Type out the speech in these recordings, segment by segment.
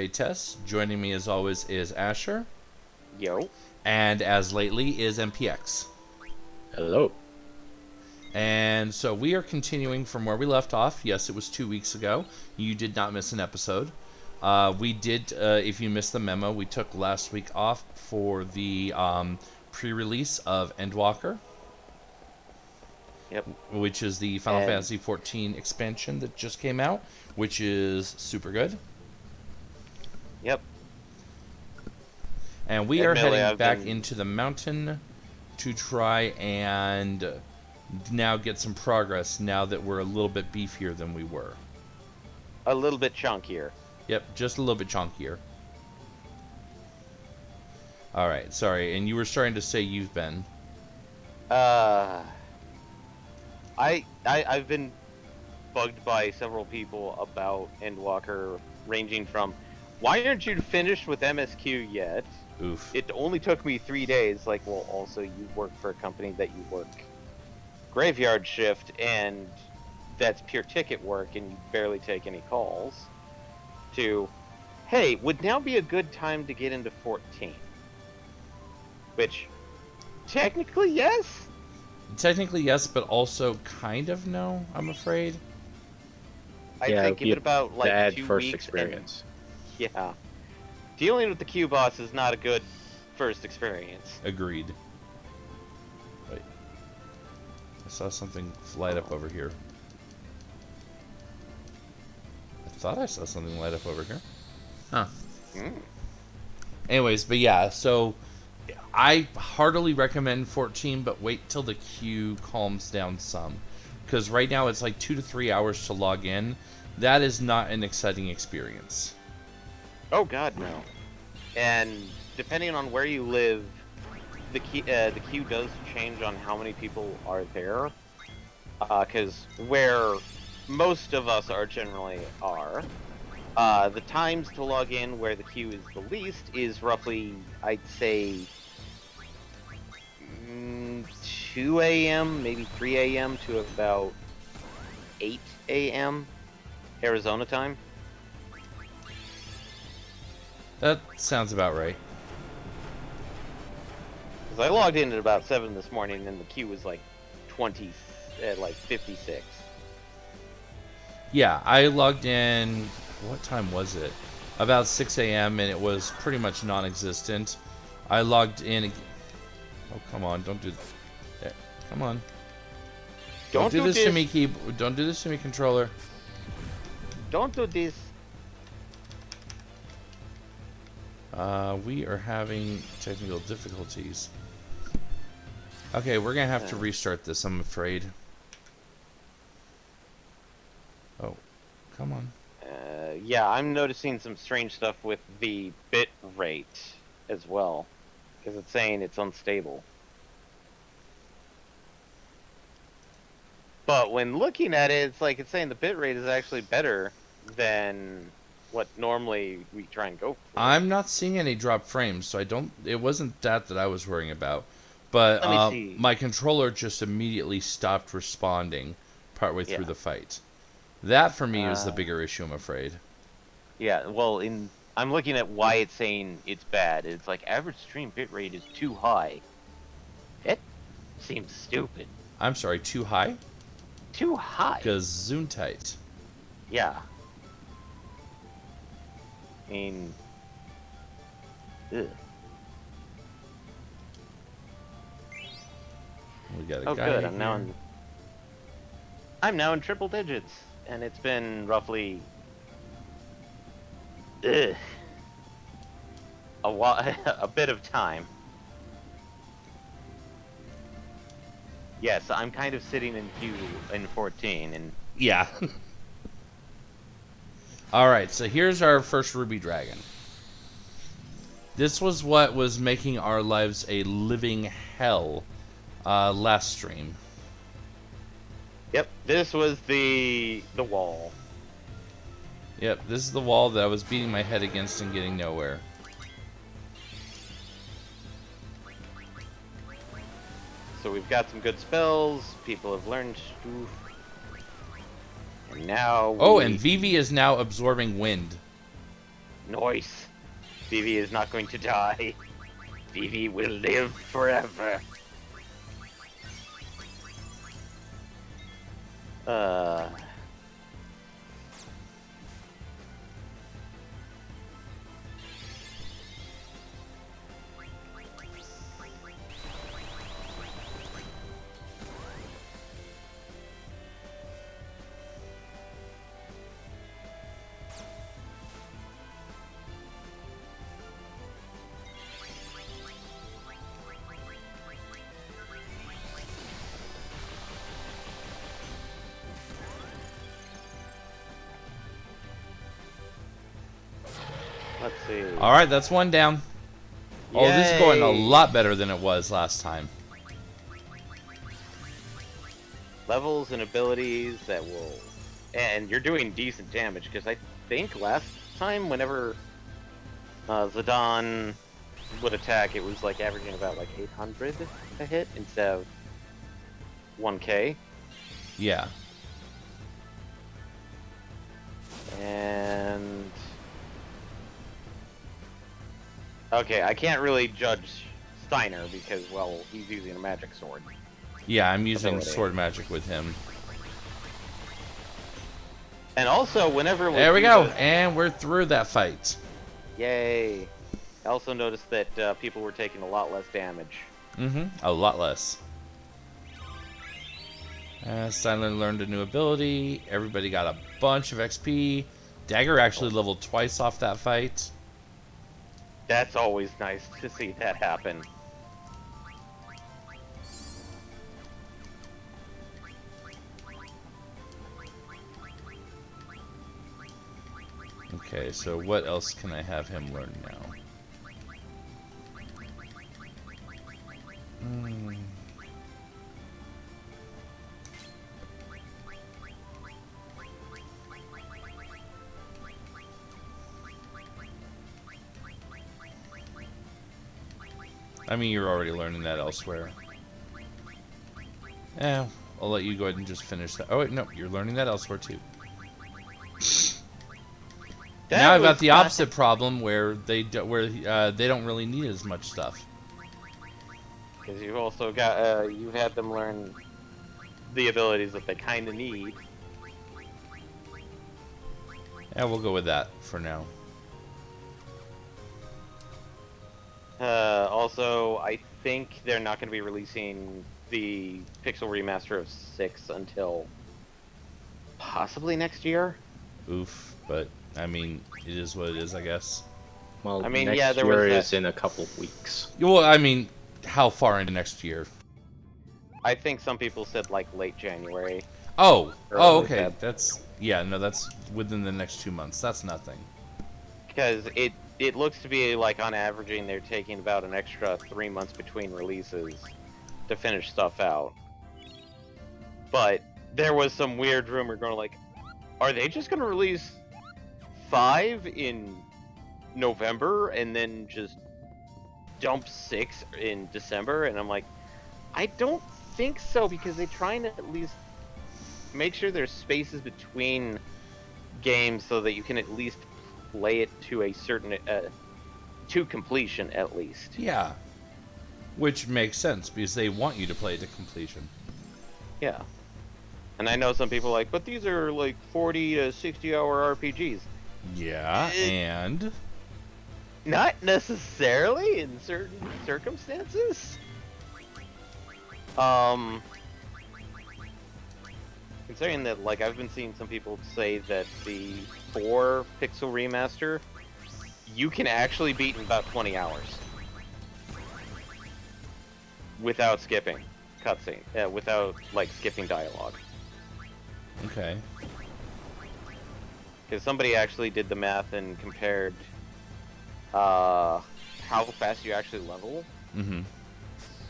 Tess. Joining me as always is Asher. Yo. And as lately is MPX. Hello. And so we are continuing from where we left off. Yes, it was 2 weeks ago. You did not miss an episode. We did, if you missed the memo, we took last week off for the pre-release of Endwalker. Yep. Which is the Final Fantasy XIV expansion that just came out, which is super good. Yep. And we are heading back into the mountain to try and now get some progress now that we're a little bit beefier than we were. A little bit chunkier. Yep, just a little bit chunkier. Alright, sorry. And you were starting to say you've been. I've been bugged by several people about Endwalker, ranging from, why aren't you finished with MSQ yet? Oof. It only took me 3 days. Like, well, also you work for a company that you work graveyard shift, and that's pure ticket work, and you barely take any calls. To, hey, would now be a good time to get into 14? Which, technically, yes. Technically, yes, but also kind of no, I'm afraid. I think give it about like bad 2 first weeks. Experience. Yeah. Dealing with the Q boss is not a good first experience. Agreed. Wait. I saw something light up over here. I thought I saw something light up over here. Huh. Anyways, but yeah, so I heartily recommend 14, but wait till the queue calms down some. Because right now it's like 2 to 3 hours to log in. That is not an exciting experience. Oh god, no. And depending on where you live, the queue does change on how many people are there. Because where most of us are generally are, the times to log in where the queue is the least is roughly, I'd say, 2 a.m., maybe 3 a.m. to about 8 a.m. Arizona time. That sounds about right. Because I logged in at about 7 this morning, and the queue was like 56. Yeah, I logged in, what time was it? About 6 a.m. and it was pretty much non-existent. I logged in. Oh, come on, don't do that. Come on. Don't do this to me, Don't do this to me, controller. Don't do this. We are having technical difficulties. Okay, we're gonna have to restart this, I'm afraid. Oh, come on. Yeah, I'm noticing some strange stuff with the bit rate as well. Because it's saying it's unstable. But when looking at it, it's like it's saying the bit rate is actually better than what normally we try and go for. I'm not seeing any drop frames, so it wasn't that I was worrying about. But Let me see. my controller just immediately stopped responding partway through the fight. That for me is the bigger issue, I'm afraid. Yeah, well, I'm looking at why it's saying it's bad. It's like average stream bitrate is too high. It seems stupid. I'm sorry, too high? Too high. Gesundheit. Yeah. I mean, ugh. We got a Oh, guy good. here. I'm now in triple digits, and it's been roughly a a bit of time. Yes, I'm kind of sitting in queue in 14, and Yeah. Alright, so here's our first Ruby Dragon. This was what was making our lives a living hell last stream. Yep, this was the wall. Yep, this is the wall that I was beating my head against and getting nowhere. So we've got some good spells. People have learned. Oof. And now. Oh, and Vivi is now absorbing wind. Noise. Vivi is not going to die. Vivi will live forever. Let's see. All right, that's one down. Oh, this is going a Yay! lot better than it was last time. Levels and abilities that will... And you're doing decent damage, because I think last time, whenever Zidane would attack, it was like averaging about like 800 a hit instead of 1k. Yeah. And... Okay, I can't really judge Steiner because, well, he's using a magic sword. Yeah, I'm using Ability. sword magic with him. And also, whenever... There we go, and we're through that fight. Yay. I also noticed that people were taking a lot less damage. A lot less. Steiner learned a new ability. Everybody got a bunch of XP. Dagger actually leveled twice off that fight. That's always nice to see that happen. Okay, so what else can I have him learn now? I mean, you're already learning that elsewhere. I'll let you go ahead and just finish that. Oh, wait, no, you're learning that elsewhere, too. Now I've got the opposite problem where they don't really need as much stuff. Because you've also got, you've had them learn the abilities that they kind of need. Yeah, we'll go with that for now. Also, I think they're not going to be releasing the Pixel Remaster of 6 until possibly next year. Oof, but I mean, it is what it is, I guess. Well, I mean, next yeah, there year was is that... in a couple of weeks. Well, I mean, how far into next year? I think some people said like late January. Oh, Early okay. Feb. That's that's within the next 2 months. That's nothing. Because it looks to be like on averaging they're taking about an extra 3 months between releases to finish stuff out. But there was some weird rumor going like, are they just going to release 5 in November and then just dump 6 in December? And I'm like, I don't think so, because they're trying to at least make sure there's spaces between games so that you can at least play it to a certain to completion at least. Yeah. Which makes sense because they want you to play it to completion. Yeah. And I know some people are like, but these are like 40 to 60 hour RPGs. Yeah, and Not necessarily in certain circumstances. Considering that, like, I've been seeing some people say that the 4 pixel remaster, you can actually beat in about 20 hours. Without skipping cutscene. Without, like, skipping dialogue. okay. Because somebody actually did the math and compared how fast you actually level. Mm-hmm.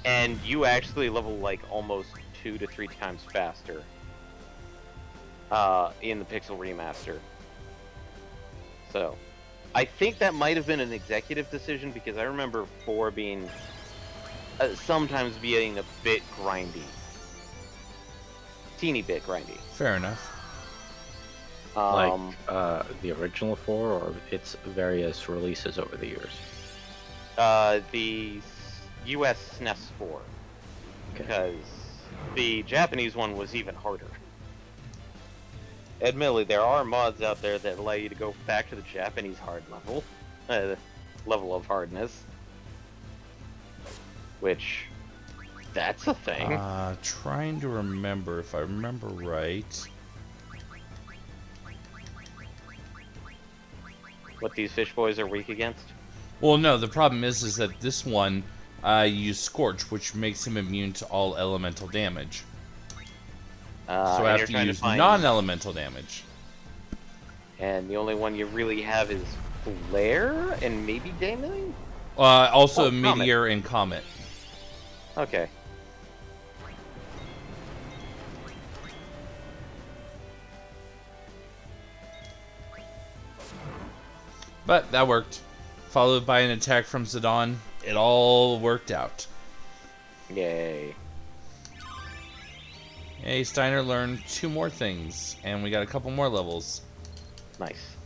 And you actually level, like, almost 2 to 3 times faster in the Pixel Remaster. So, I think that might have been an executive decision, because I remember 4 being sometimes being a bit grindy. Teeny bit grindy. Fair enough. Like Um, the original 4 or its various releases over the years? the US SNES 4, Okay. because the Japanese one was even harder. Admittedly, there are mods out there that allow you to go back to the Japanese hard level, level of hardness, which that's a thing. Trying to remember if I remember right. What these fish boys are weak against. Well, no, the problem is that this one used Scorch, which makes him immune to all elemental damage. So I And have you're to trying to use find, non-elemental damage. and the only one you really have is Flare and maybe Daemon. Also Oh, Comet. Meteor and Comet. Okay. But that worked. Followed by an attack from Zidane. It all worked out. Yay. Hey, Steiner learned 2 more things, and we got a couple more levels. Nice.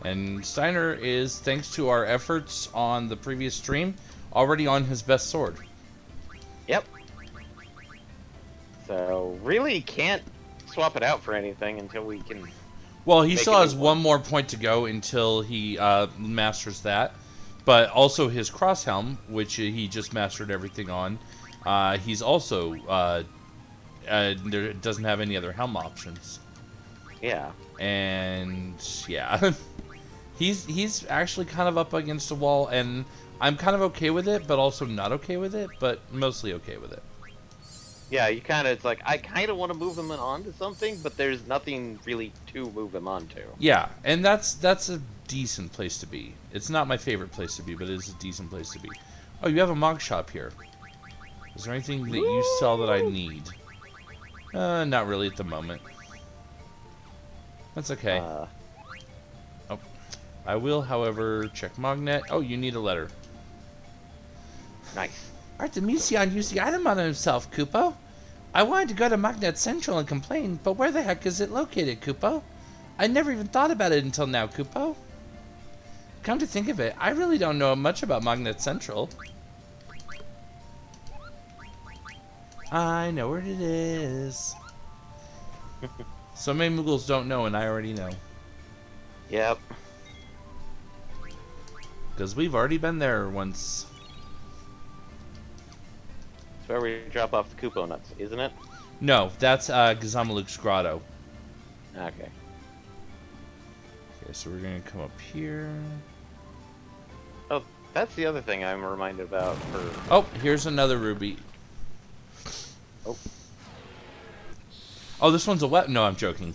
And Steiner is, thanks to our efforts on the previous stream, already on his best sword. Yep. So really can't swap it out for anything until we can. Well, he Make still a has new one one. more point to go until he masters that. But also his cross helm, which he just mastered everything on. He's also doesn't have any other helm options. Yeah. And yeah, he's actually kind of up against a wall, and I'm kind of okay with it, but also not okay with it, but mostly okay with it. Yeah, you kind of, it's like, I kind of want to move him onto something, but there's nothing really to move him onto. Yeah, and that's a decent place to be. It's not my favorite place to be, but it is a decent place to be. Oh, you have a mog shop here. Is there anything that you sell that I need? Not really at the moment. That's okay. Oh, I will, however, check Magnet. Oh, you need a letter. Nice. Artemisian used the item on himself, Kupo. I wanted to go to Magnet Central and complain, but where the heck is it located, Kupo? I never even thought about it until now, Kupo. Come to think of it, I really don't know much about Magnet Central. I know where it is. So many Moogles don't know, and I already know. Yep. Because we've already been there once. It's where we drop off the Kupo nuts, isn't it? No, that's Gazamaluk's Grotto. Okay. Okay, so we're going to come up here. Oh, that's the other thing I'm reminded about for... Oh, here's another ruby. Oh. Oh, this one's a weapon. No, I'm joking.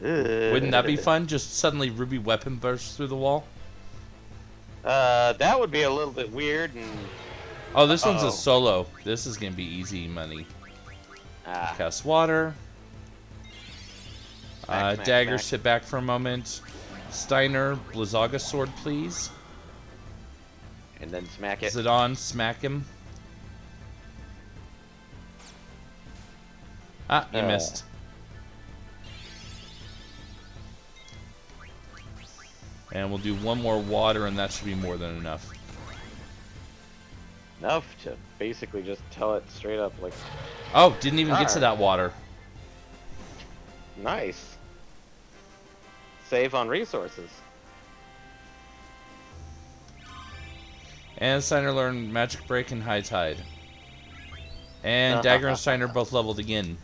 Wouldn't that be fun? Just suddenly ruby weapon bursts through the wall? That would be a little bit weird and... Oh, this one's a solo. This is going to be easy money. Ah. Cast water. Smack, Dagger, smack. sit back for a moment. Steiner, Blizzaga sword, please. And then smack it. Zidane, smack him. Ah, you missed. And we'll do one more water, and that should be more than enough. Enough to basically just tell it straight up, like, Oh, didn't even get to that water. nice. Save on resources. And Steiner learned Magic Break and High Tide. And Dagger and Steiner both leveled again.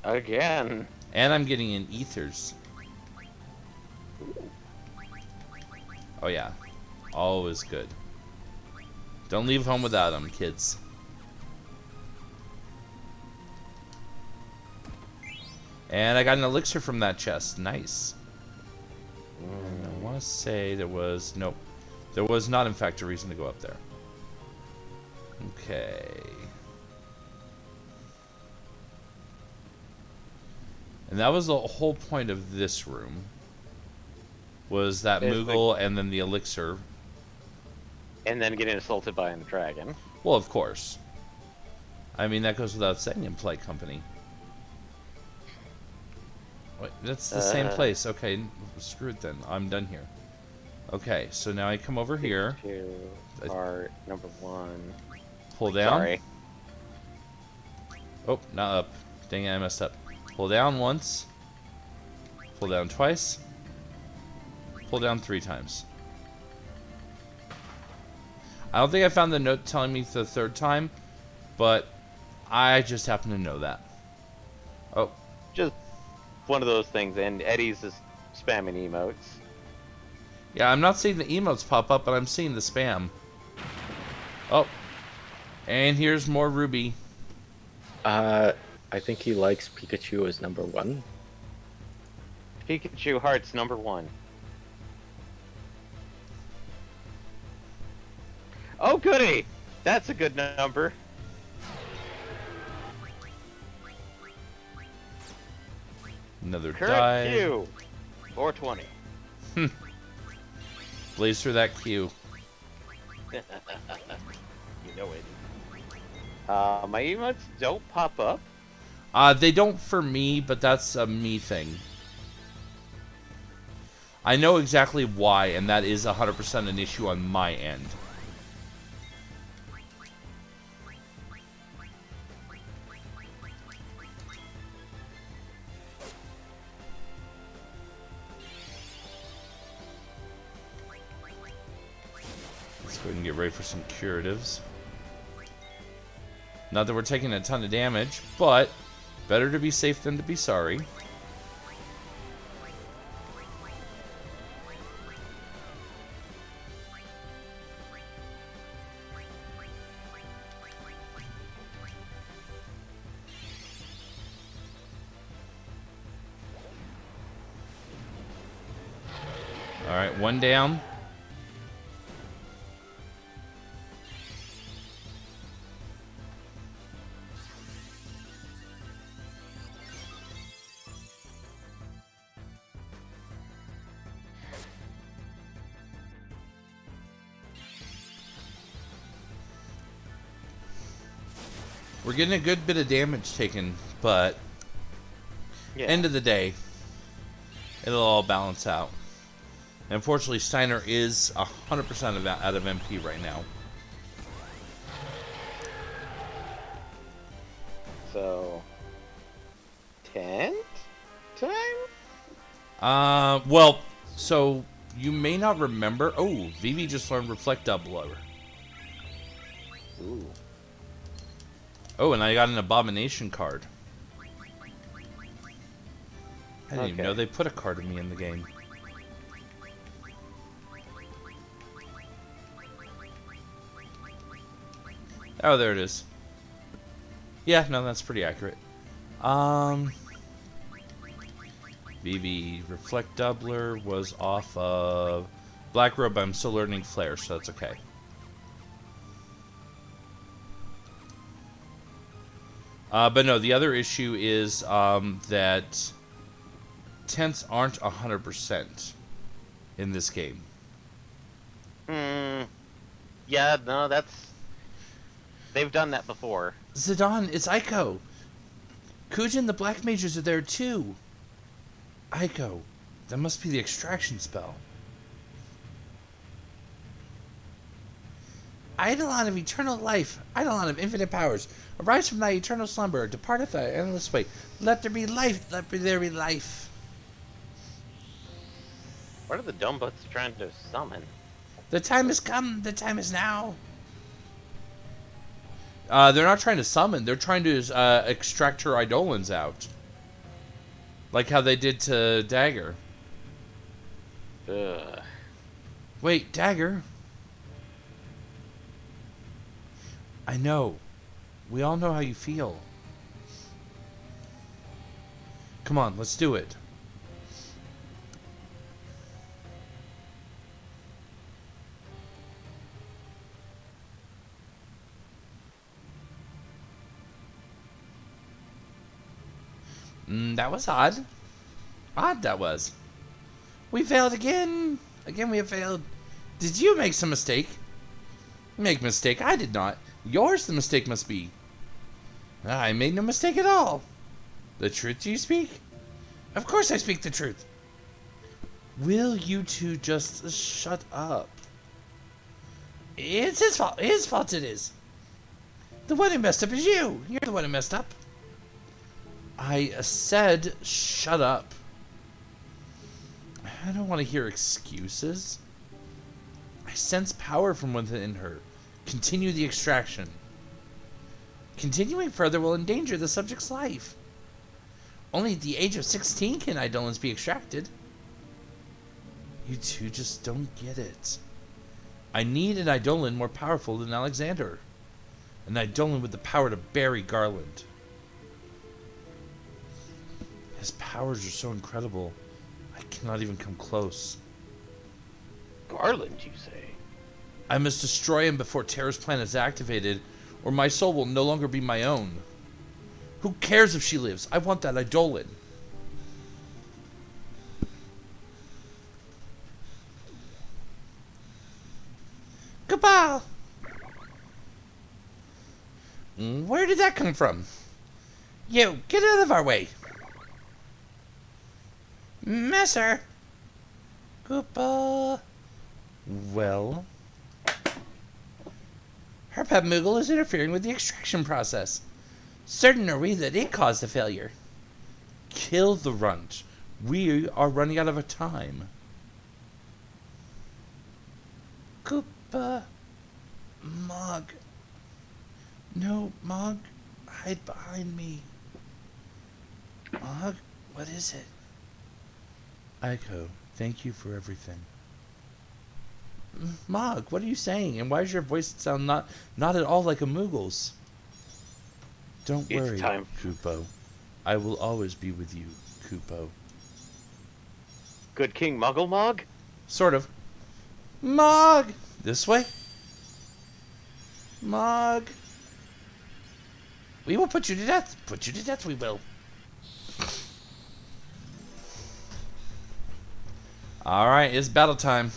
Again. And I'm getting in Ethers. Oh yeah. Always good. Don't leave home without them, kids. And I got an elixir from that chest. Nice. And I want to say there was... Nope. There was not, in fact, a reason to go up there. Okay. And that was the whole point of this room. Was that It's Moogle and then the elixir. and then getting assaulted by a dragon. Well, of course. I mean, that goes without saying in Play Company. Wait, that's the same place. Okay, screw it then. I'm done here. Okay, so now I come over here. Part number 1. Pull down. Sorry. Oh, not up. Dang it, I messed up. Pull down once. Pull down twice. Pull down 3 times. I don't think I found the note telling me the 3rd time, but I just happen to know that. Oh. Just one of those things, and Eddie's is spamming emotes. Yeah, I'm not seeing the emotes pop up, but I'm seeing the spam. Oh. And here's more Ruby. I think he likes Pikachu as number 1. Pikachu Hearts number 1. Oh, goody! That's a good number. Another Current die. queue. 420. Blaze through that queue. You know it. My emotes don't pop up. They don't for me, but that's a me thing. I know exactly why, and that is 100% an issue on my end. Let's go ahead and get ready for some curatives. Not that we're taking a ton of damage, but better to be safe than to be sorry. Alright, 1 down. We're getting a good bit of damage taken, but Yeah. end of the day, it'll all balance out. And unfortunately, Steiner is 100% out of MP right now. So, 10 time? Well, so you may not remember. Oh, Vivi just learned Reflect Doubler. Ooh. Oh, and I got an Abomination card. I didn't even Okay. know they put a card of me in the game. Oh, there it is. Yeah, no, that's pretty accurate. VV Reflect Doubler was off of Black Robe. I'm still learning Flare, so that's okay. But no, the other issue is that tents aren't 100% in this game. Yeah, no, that's... They've done that before. Zidane, it's Aiko. Kujin, the Black Mages are there too. Aiko, that must be the extraction spell. Eidolon of eternal life, Eidolon of infinite powers, arise from thy eternal slumber, departeth thy endless way. Let there be life, let there be life. What are the dumb butts trying to summon? The time has come, the time is now. They're not trying to summon, they're trying to extract her Eidolons out. Like how they did to Dagger. Ugh. Wait, Dagger? I know. We all know how you feel. Come on, let's do it. That was odd. Odd that was. We failed again. Again we have failed. Did you make some mistake? Make mistake, I did not. Yours the mistake must be. I made no mistake at all. The truth do you speak? Of course I speak the truth. Will you two just shut up? It's his fault. His fault it is. The one who messed up is you. You're the one who messed up. I said shut up. I don't want to hear excuses. I sense power from within her. Continue the extraction. Continuing further will endanger the subject's life. Only at the age of 16 can Eidolons be extracted. You two just don't get it. I need an Eidolon more powerful than Alexander. An Eidolon with the power to bury Garland. His powers are so incredible, I cannot even come close. Garland, you say? I must destroy him before Terra's plan is activated, or my soul will no longer be my own. Who cares if she lives? I want that Eidolon. Goodbye! Where did that come from? You, get out of our way! Messer! Goodbye! Well? Her pet Moogle is interfering with the extraction process. Certain are we that it caused the failure. Kill the runt. We are running out of time. Koopa. Mog. No, Mog. Hide behind me. Mog, what is it? Aiko, thank you for everything. Mog, what are you saying? And why does your voice sound not at all like a Moogle's? Don't worry, Kupo. I will always be with you, Kupo. Good King Muggle Mog? Sort of. Mog! This way? Mog! We will put you to death. Put you to death, we will. Alright, it's battle time.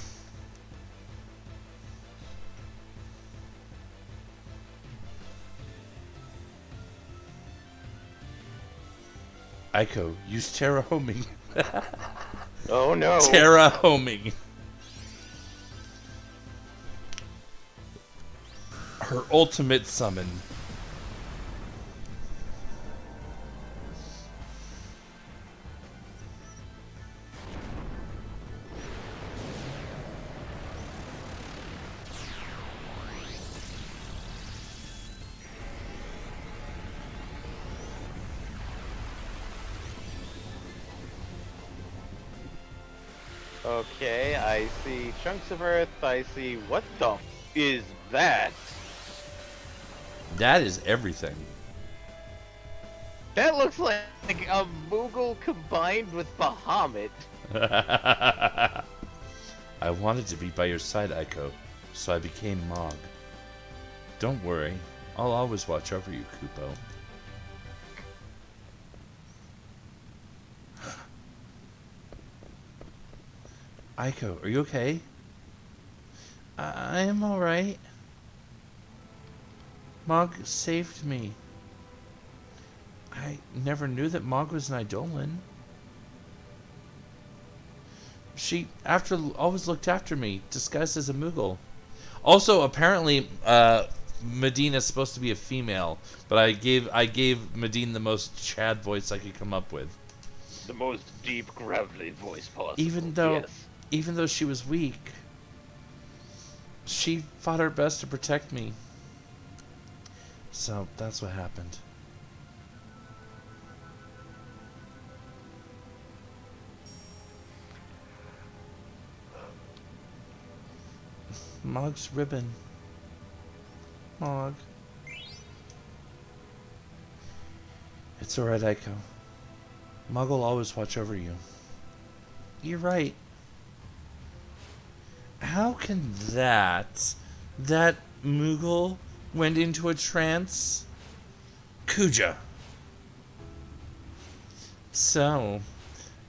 Aiko, use Terra homing. Oh no. Terra homing. Her ultimate summon. Okay, I see chunks of Earth. I see. What the f is that? That is everything. That looks like a Moogle combined with Bahamut. I wanted to be by your side, Aiko, so I became Mog. Don't worry, I'll always watch over you, Kupo. Aiko, are you okay? I am alright. Mog saved me. I never knew that Mog was an Eidolon. She always looked after me, disguised as a Moogle. Also, apparently, Medina's supposed to be a female, but I gave Medina the most Chad voice I could come up with. The most deep, gravelly voice possible. Even though she was weak, she fought her best to protect me. So that's what happened. Mog's ribbon. Mog. It's alright, Aiko. Mog will always watch over you. You're right. How can that Moogle went into a trance? Kuja. So,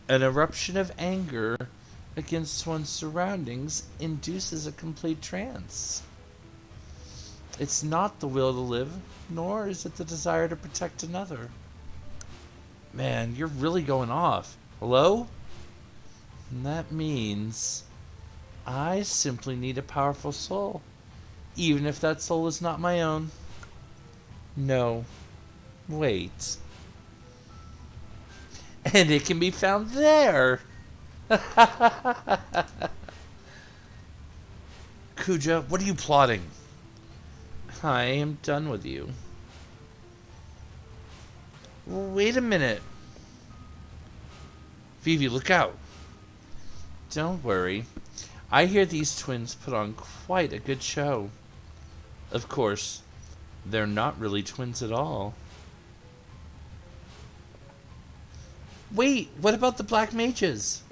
an eruption of anger against one's surroundings induces a complete trance. It's not the will to live, nor is it the desire to protect another. Man, you're really going off. Hello? And that means I simply need a powerful soul, even if that soul is not my own. No. Wait. And it can be found there. Kuja, what are you plotting? I am done with you. Wait a minute. Vivi, look out. Don't worry. I hear these twins put on quite a good show. Of course, they're not really twins at all. Wait, what about the black mages?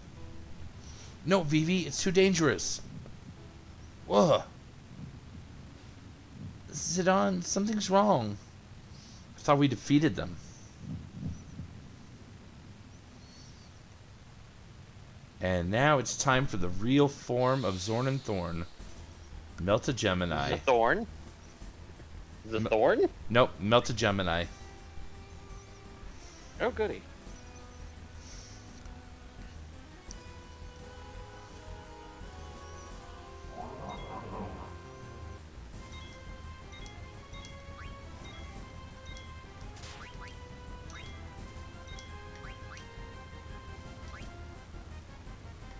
No, Vivi, it's too dangerous. Ugh. Zidane, something's wrong. I thought we defeated them. And now it's time for the real form of Zorn and Thorn. Melta Gemini. The Thorn? The Thorn? Nope, Melta Gemini. Oh, goody.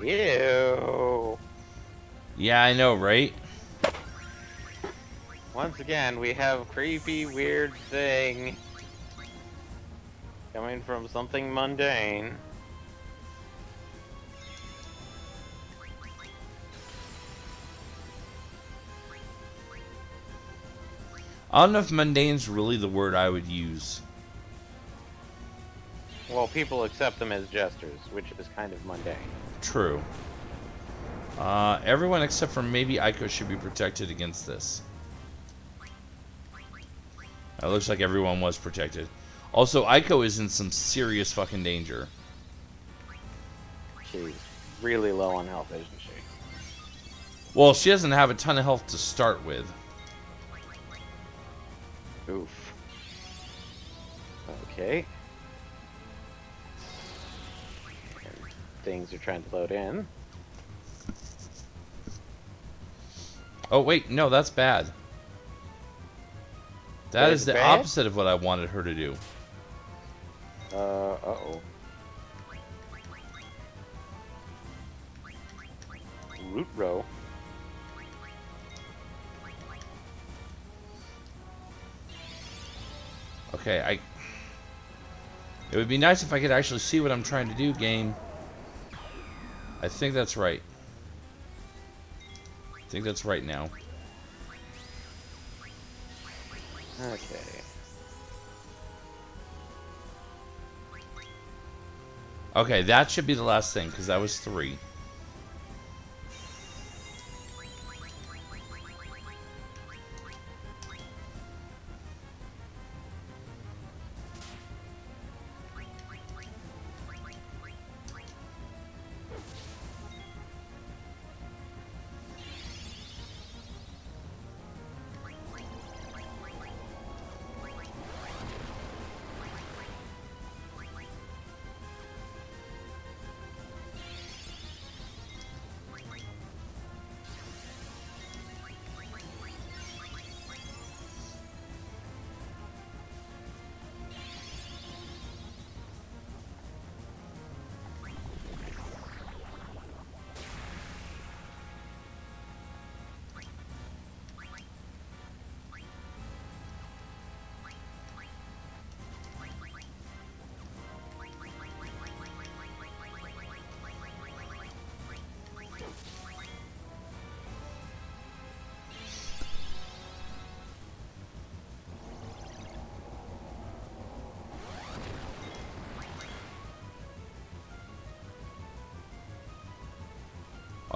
Ew. Yeah, I know, right? Once again, we have creepy, weird thing coming from something mundane. I don't know if mundane's really the word I would use. Well, people accept them as jesters, which is kind of mundane. True. Everyone except for maybe Aiko should be protected against this. It looks like everyone was protected. Also, Aiko is in some serious fucking danger. She's really low on health, isn't she? Well, she doesn't have a ton of health to start with. Oof. Okay. Things are trying to load in. Oh, wait, no, that's bad. That is the bad? opposite of what I wanted her to do. Uh-oh. Root row. Okay, it would be nice if I could actually see what I'm trying to do, game. I think that's right. I think that's right now. Okay. Okay, that should be the last thing, because that was 3.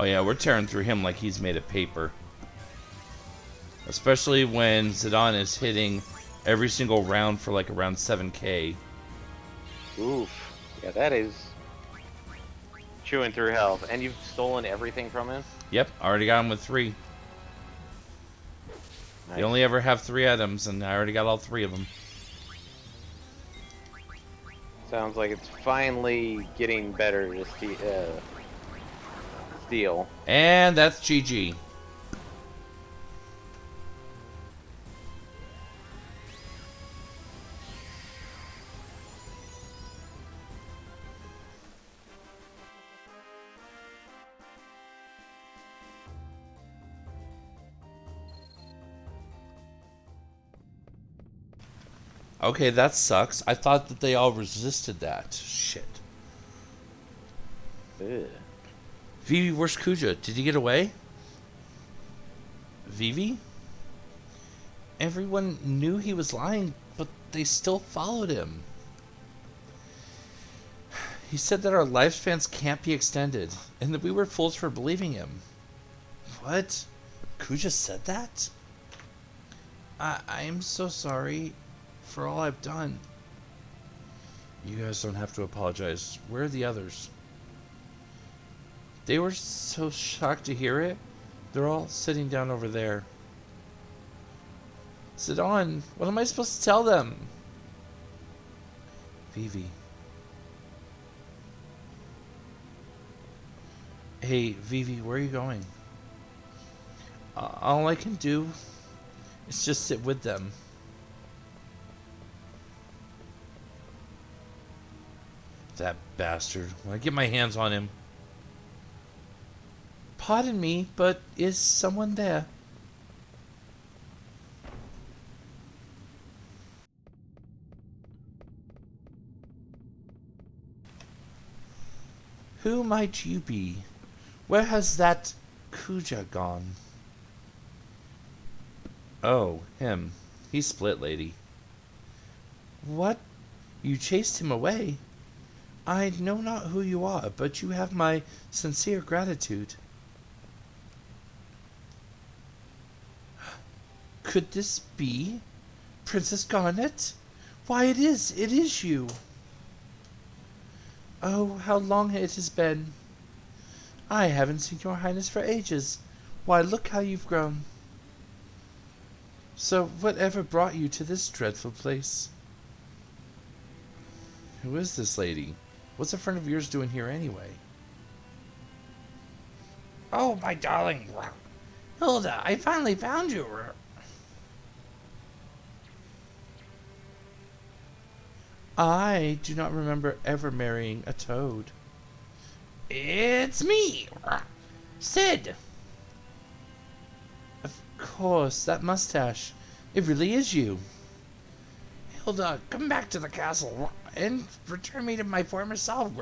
Oh yeah, we're tearing through him like he's made of paper. Especially when Zidane is hitting every single round for like around 7k. Oof. Yeah, that is chewing through health. And you've stolen everything from him? Yep, already got him with 3. You only ever have 3 items, and I already got all 3 of them. Sounds like it's finally getting better to steal. And that's GG. Okay, that sucks. I thought that they all resisted that. Shit. Ugh. Vivi, where's Kuja? Did he get away? Vivi? Everyone knew he was lying, but they still followed him. He said that our lifespans can't be extended, and that we were fools for believing him. What? Kuja said that? I'm so sorry for all I've done. You guys don't have to apologize. Where are the others? They were so shocked to hear it. They're all sitting down over there. Sit on. What am I supposed to tell them? Vivi. Hey, Vivi, where are you going? All I can do is just sit with them. That bastard. When I get my hands on him. Pardon me, but is someone there? Who might you be? Where has that Kuja gone? Oh, him. He split, lady. What? You chased him away? I know not who you are, but you have my sincere gratitude. Could this be Princess Garnet? Why, it is you. Oh, how long it has been. I haven't seen your highness for ages. Why, look how you've grown. So, whatever brought you to this dreadful place? Who is this lady? What's a friend of yours doing here anyway? Oh, my darling. Hilda, I finally found you. I do not remember ever marrying a toad. It's me, Sid. Of course, that mustache. It really is you. Hilda, come back to the castle and return me to my former self.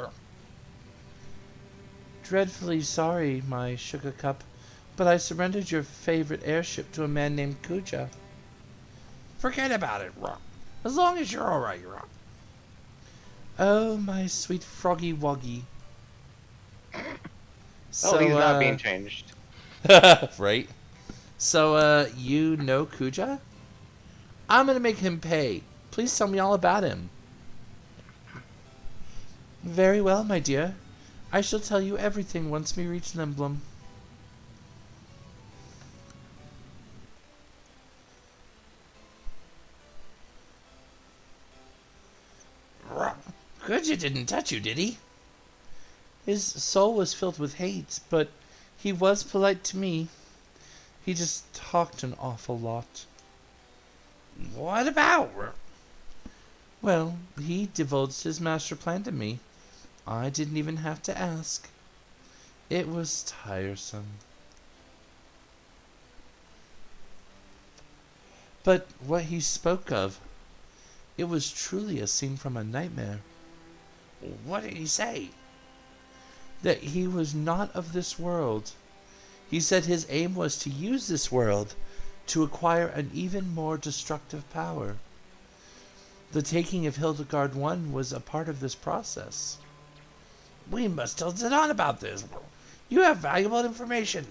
Dreadfully sorry, my sugar cup, but I surrendered your favorite airship to a man named Kuja. Forget about it, as long as you're alright, Oh, my sweet froggy woggy. So, he's not being changed. Right? So, you know Kuja? I'm gonna make him pay. Please tell me all about him. Very well, my dear. I shall tell you everything once we reach Limblum. Kuja didn't touch you, did he? His soul was filled with hate, but he was polite to me. He just talked an awful lot. What about? Well, he divulged his master plan to me. I didn't even have to ask. It was tiresome. But what he spoke of, it was truly a scene from a nightmare. What did he say? That he was not of this world. He said his aim was to use this world to acquire an even more destructive power. The taking of Hildegard I was a part of this process. We must tell Zidane about this. You have valuable information.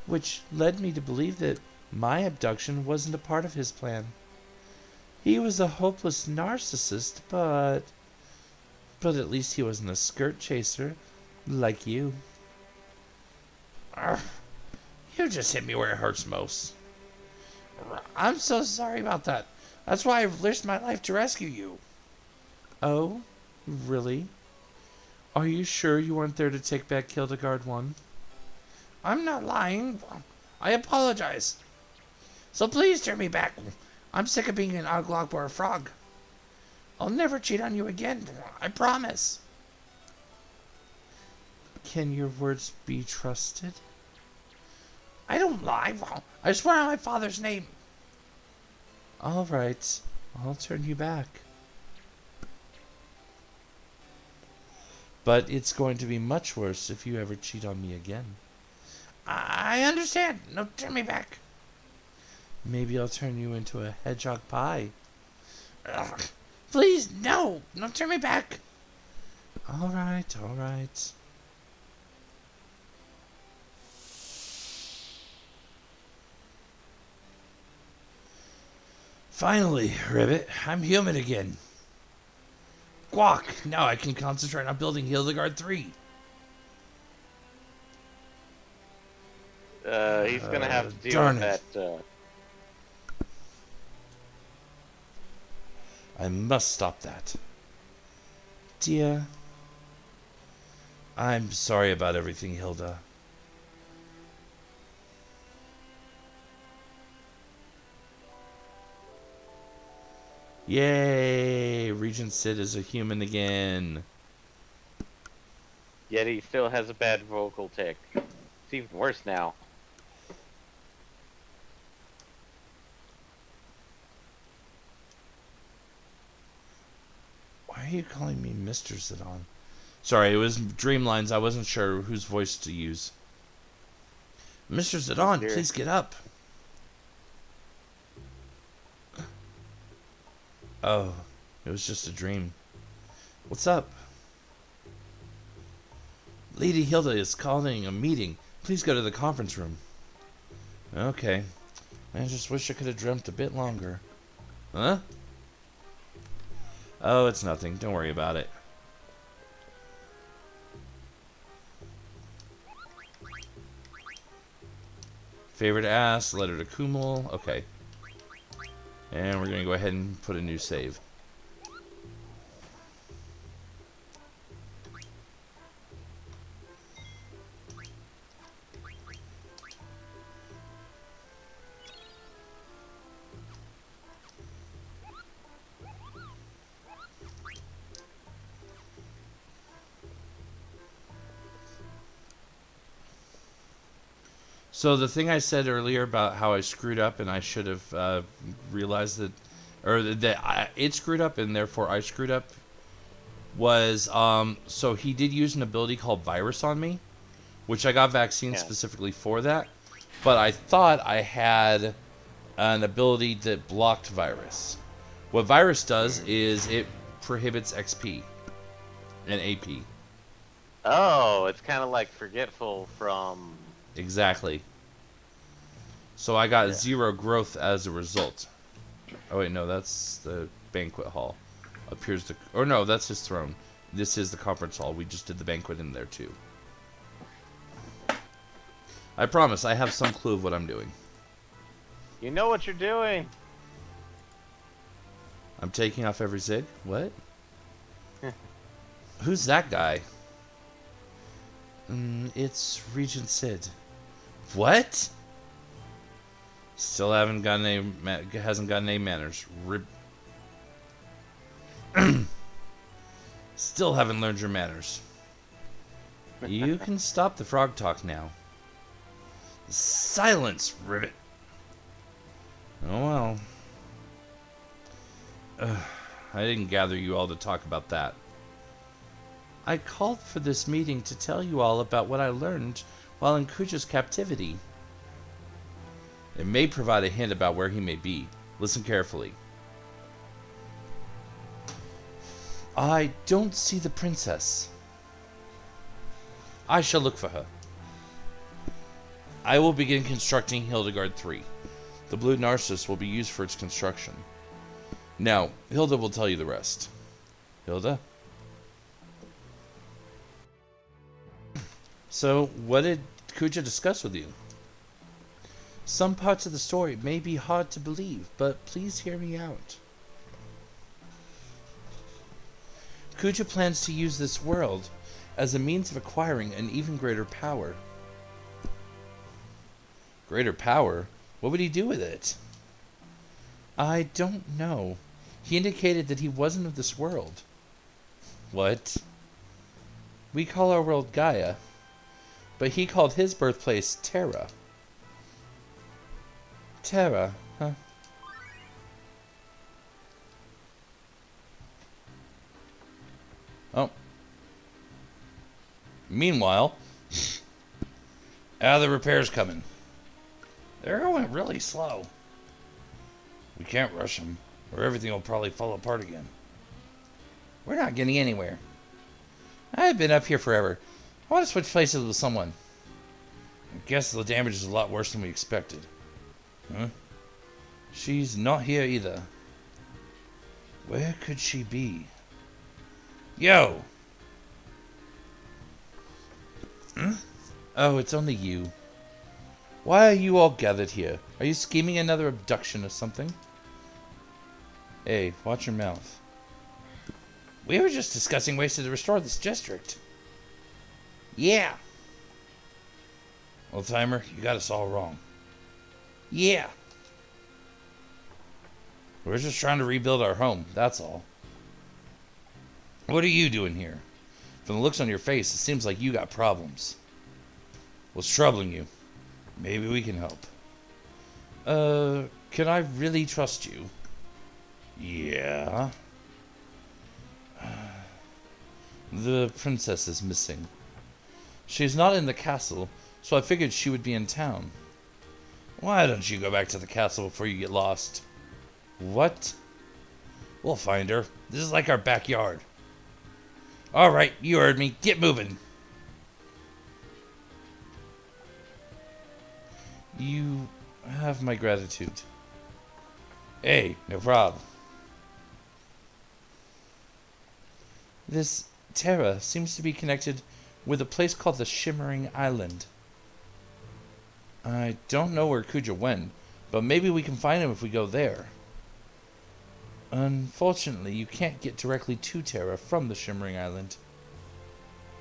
Which led me to believe that my abduction wasn't a part of his plan. He was a hopeless narcissist, but at least he wasn't a skirt chaser, like you. Arrgh. You just hit me where it hurts most. I'm so sorry about that. That's why I've risked my life to rescue you. Oh, really? Are you sure you weren't there to take back Hildegard 1? I'm not lying. I apologize. So please turn me back. I'm sick of being an Oglogbor frog. I'll never cheat on you again. I promise. Can your words be trusted? I don't lie. I swear on my father's name. All right. I'll turn you back. But it's going to be much worse if you ever cheat on me again. I understand. No, turn me back. Maybe I'll turn you into a hedgehog pie. Ugh. Please, no. No, turn me back. All right, all right. Finally, Ribbit, I'm human again. Guac, now I can concentrate on building Hildegard 3. He's gonna have to deal darn with it. that. I must stop that. Dear, I'm sorry about everything, Hilda. Yay! Regent Sid is a human again. Yet he still has a bad vocal tick. It's even worse now. Why are you calling me Mr. Zidane? Sorry, it was Dreamlines. I wasn't sure whose voice to use. Mr. Zidane, Dear. please get up. Oh, it was just a dream. What's up? Lady Hilda is calling a meeting. Please go to the conference room. Okay. I just wish I could have dreamt a bit longer. Huh? Oh, it's nothing. Don't worry about it. Favorite ass, letter to Kumul. Okay. And we're going to go ahead and put a new save. So the thing I said earlier about how I screwed up and I should have realized that, or that it screwed up and therefore I screwed up, was so he did use an ability called Virus on me, which I got vaccine specifically for that, but I thought I had an ability that blocked Virus. What Virus does is it prohibits XP and AP. Oh, it's kind of like Forgetful from... Exactly. So I got 0 growth as a result. Oh wait, no, that's the banquet hall. Appears the... Or no, that's his throne. This is the conference hall. We just did the banquet in there too. I promise, I have some clue of what I'm doing. You know what you're doing. I'm taking off every zig? What? Who's that guy? It's Regent Sid. What? Still haven't gotten hasn't gotten any manners. Still haven't learned your manners. You can stop the frog talk now. Silence, Ribbit. Oh well. I didn't gather you all to talk about that. I called for this meeting to tell you all about what I learned while in Kuja's captivity. It may provide a hint about where he may be. Listen carefully. I don't see the princess. I shall look for her. I will begin constructing Hildegard 3. The blue Narcissus will be used for its construction. Now, Hilda will tell you the rest. Hilda? So, what did Kuja discuss with you? Some parts of the story may be hard to believe, but please hear me out. Kuja plans to use this world as a means of acquiring an even greater power. Greater power? What would he do with it? I don't know. He indicated that he wasn't of this world. What? We call our world Gaia, but he called his birthplace Terra. Terra, huh? Oh. Meanwhile, the repairs coming. They're going really slow. We can't rush them, or everything will probably fall apart again. We're not getting anywhere. I've been up here forever. I want to switch places with someone. I guess the damage is a lot worse than we expected. Huh? She's not here either. Where could she be? Yo! Hmm? Oh, it's only you. Why are you all gathered here? Are you scheming another abduction or something? Hey, watch your mouth. We were just discussing ways to restore this district. Yeah. Old timer, you got us all wrong. Yeah. We're just trying to rebuild our home, that's all. What are you doing here? From the looks on your face, it seems like you got problems. What's troubling you? Maybe we can help. Can I really trust you? Yeah. The princess is missing. She's not in the castle, so I figured she would be in town. Why don't you go back to the castle before you get lost? What? We'll find her. This is like our backyard. Alright, you heard me. Get moving. You have my gratitude. Hey, no problem. This Terra seems to be connected with a place called the Shimmering Island. I don't know where Kuja went, but maybe we can find him if we go there. Unfortunately, you can't get directly to Terra from the Shimmering Island.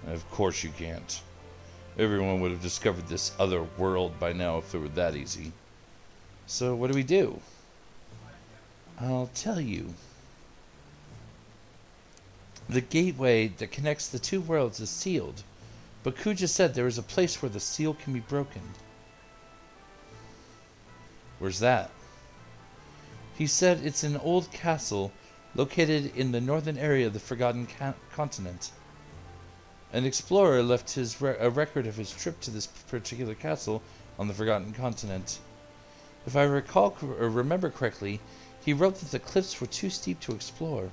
Of course you can't. Everyone would have discovered this other world by now if it were that easy. So what do we do? I'll tell you. The gateway that connects the two worlds is sealed, but Kuja said there is a place where the seal can be broken. Where's that? He said it's an old castle located in the northern area of the Forgotten Continent. An explorer left a record of his trip to this particular castle on the Forgotten Continent. If I remember correctly, he wrote that the cliffs were too steep to explore.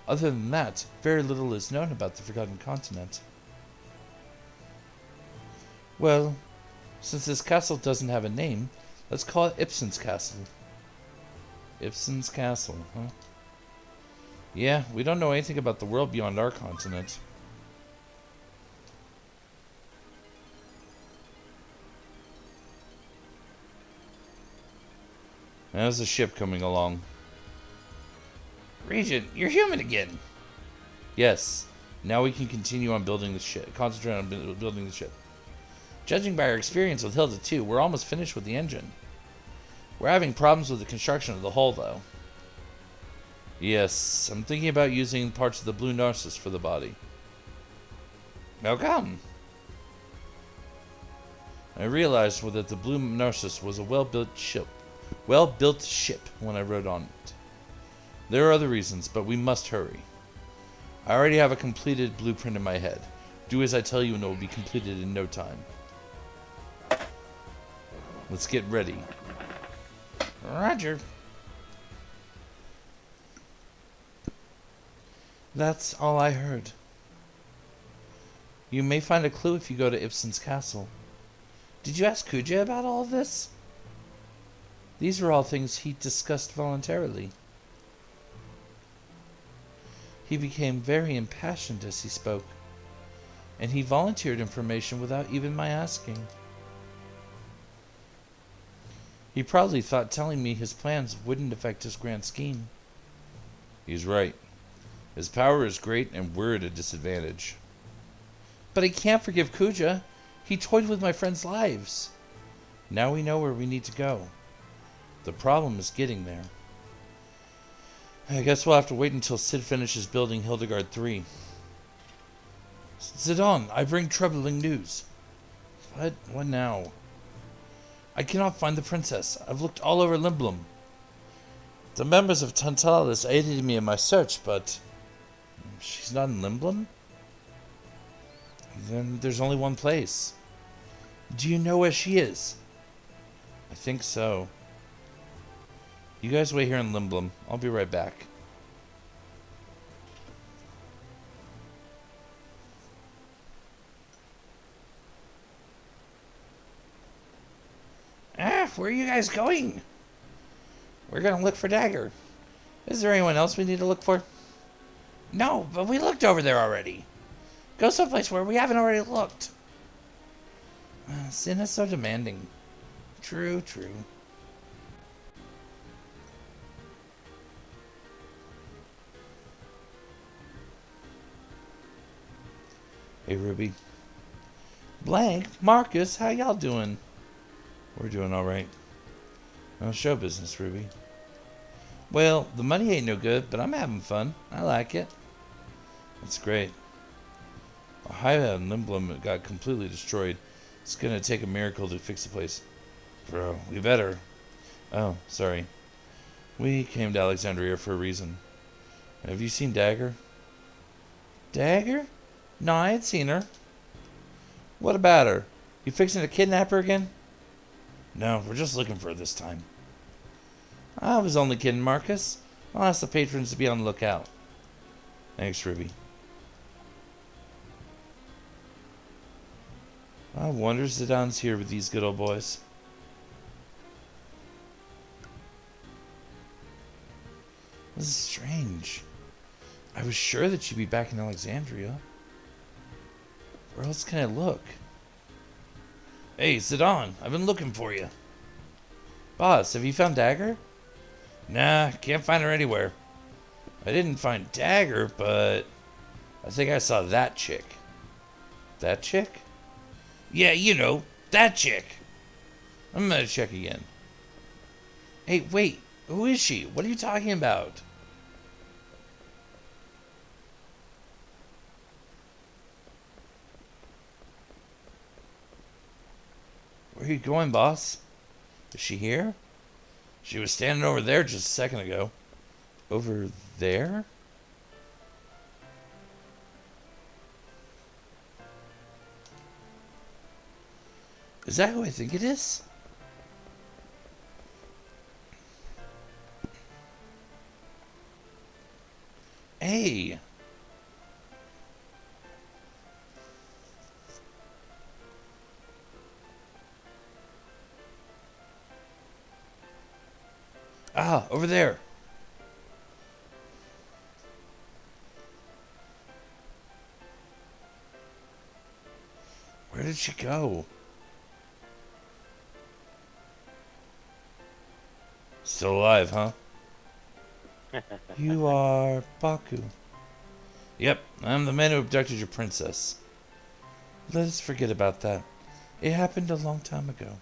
Other than that, very little is known about the Forgotten Continent. Well, since this castle doesn't have a name, let's call it Ibsen's Castle. Ibsen's Castle, huh? Yeah, we don't know anything about the world beyond our continent. There's a ship coming along. Regent, you're human again. Yes. Now we can continue on building the ship. Concentrate on building the ship. Judging by our experience with Hilda 2, we're almost finished with the engine. We're having problems with the construction of the hull, though. Yes, I'm thinking about using parts of the Blue Narcissus for the body. How come? I realized that the Blue Narcissus was a well-built ship when I rode on it. There are other reasons, but we must hurry. I already have a completed blueprint in my head. Do as I tell you and it will be completed in no time. Let's get ready. Roger. That's all I heard. You may find a clue if you go to Ibsen's castle. Did you ask Kuja about all of this? These are all things he discussed voluntarily. He became very impassioned as he spoke, and he volunteered information without even my asking. He probably thought telling me his plans wouldn't affect his grand scheme. He's right. His power is great, and we're at a disadvantage. But I can't forgive Kuja. He toyed with my friends' lives. Now we know where we need to go. The problem is getting there. I guess we'll have to wait until Sid finishes building Hildegard 3. Zidane, I bring troubling news. What? What now? I cannot find the princess. I've looked all over Limblum. The members of Tantalis aided me in my search, but she's not in Limblum? Then there's only one place. Do you know where she is? I think so. You guys wait here in Limblum. I'll be right back. Where are you guys going? We're gonna look for Dagger. Is there anyone else we need to look for? No, but we looked over there already. Go someplace where we haven't already looked. Sin is so demanding. True. Hey, Ruby. Blank, Marcus, how y'all doing? We're doing alright. No show business, Ruby. Well, the money ain't no good, but I'm having fun. I like it. That's great. Ohio and Limblum got completely destroyed. It's gonna take a miracle to fix the place. Bro, we better. Oh, sorry. We came to Alexandria for a reason. Have you seen Dagger? Dagger? No, I ain't seen her. What about her? You fixing to kidnap her again? No, we're just looking for her this time. I was only kidding, Marcus. I'll ask the patrons to be on the lookout. Thanks, Ruby. I wonder if Zidane's here with these good old boys. This is strange. I was sure that she'd be back in Alexandria. Where else can I look? Hey, Zidane, I've been looking for you. Boss, have you found Dagger? Nah, can't find her anywhere. I didn't find Dagger, but I think I saw that chick. That chick? Yeah, you know, that chick. I'm gonna check again. Hey, wait, who is she? What are you talking about? Where are you going, boss? Is she here? She was standing over there just a second ago. Over there? Is that who I think it is? Hey! Ah, over there. Where did she go? Still alive, huh? You are Baku. Yep, I'm the man who abducted your princess. Let us forget about that. It happened a long time ago.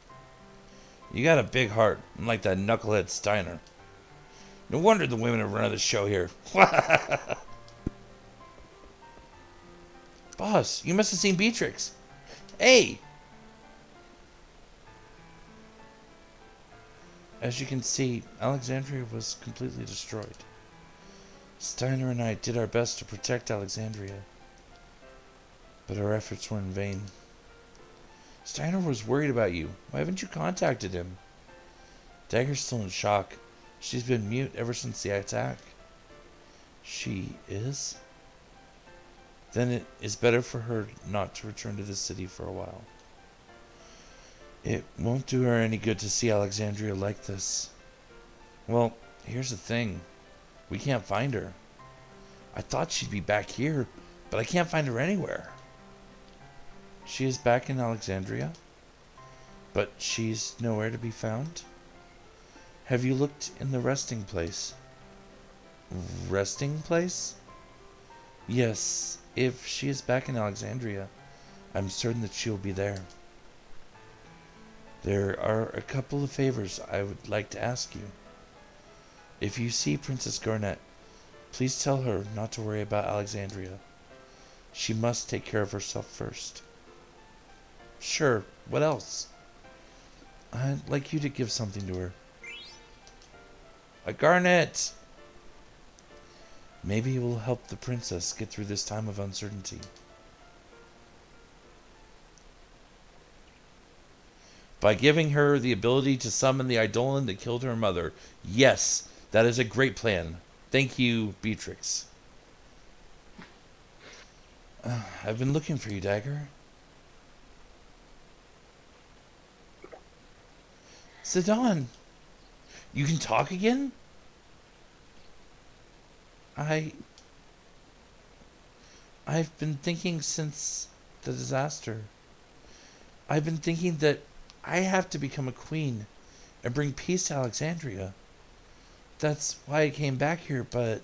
You got a big heart, like that knucklehead Steiner. No wonder the women are running the show here. Boss, you must have seen Beatrix. Hey! As you can see, Alexandria was completely destroyed. Steiner and I did our best to protect Alexandria, but our efforts were in vain. Steiner was worried about you. Why haven't you contacted him? Dagger's still in shock. She's been mute ever since the attack. She is? Then it is better for her not to return to the city for a while. It won't do her any good to see Alexandria like this. Well, here's the thing. We can't find her. I thought she'd be back here, but I can't find her anywhere. She is back in Alexandria, but she's nowhere to be found. Have you looked in the resting place? Resting place? Yes, if she is back in Alexandria, I'm certain that she will be there. There are a couple of favors I would like to ask you. If you see Princess Garnet, please tell her not to worry about Alexandria. She must take care of herself first. Sure, what else? I'd like you to give something to her. A garnet! Maybe it will help the princess get through this time of uncertainty. By giving her the ability to summon the Eidolon that killed her mother. Yes, that is a great plan. Thank you, Beatrix. I've been looking for you, Dagger. Zidane, you can talk again? I've been thinking since the disaster. I've been thinking that I have to become a queen and bring peace to Alexandria. That's why I came back here, but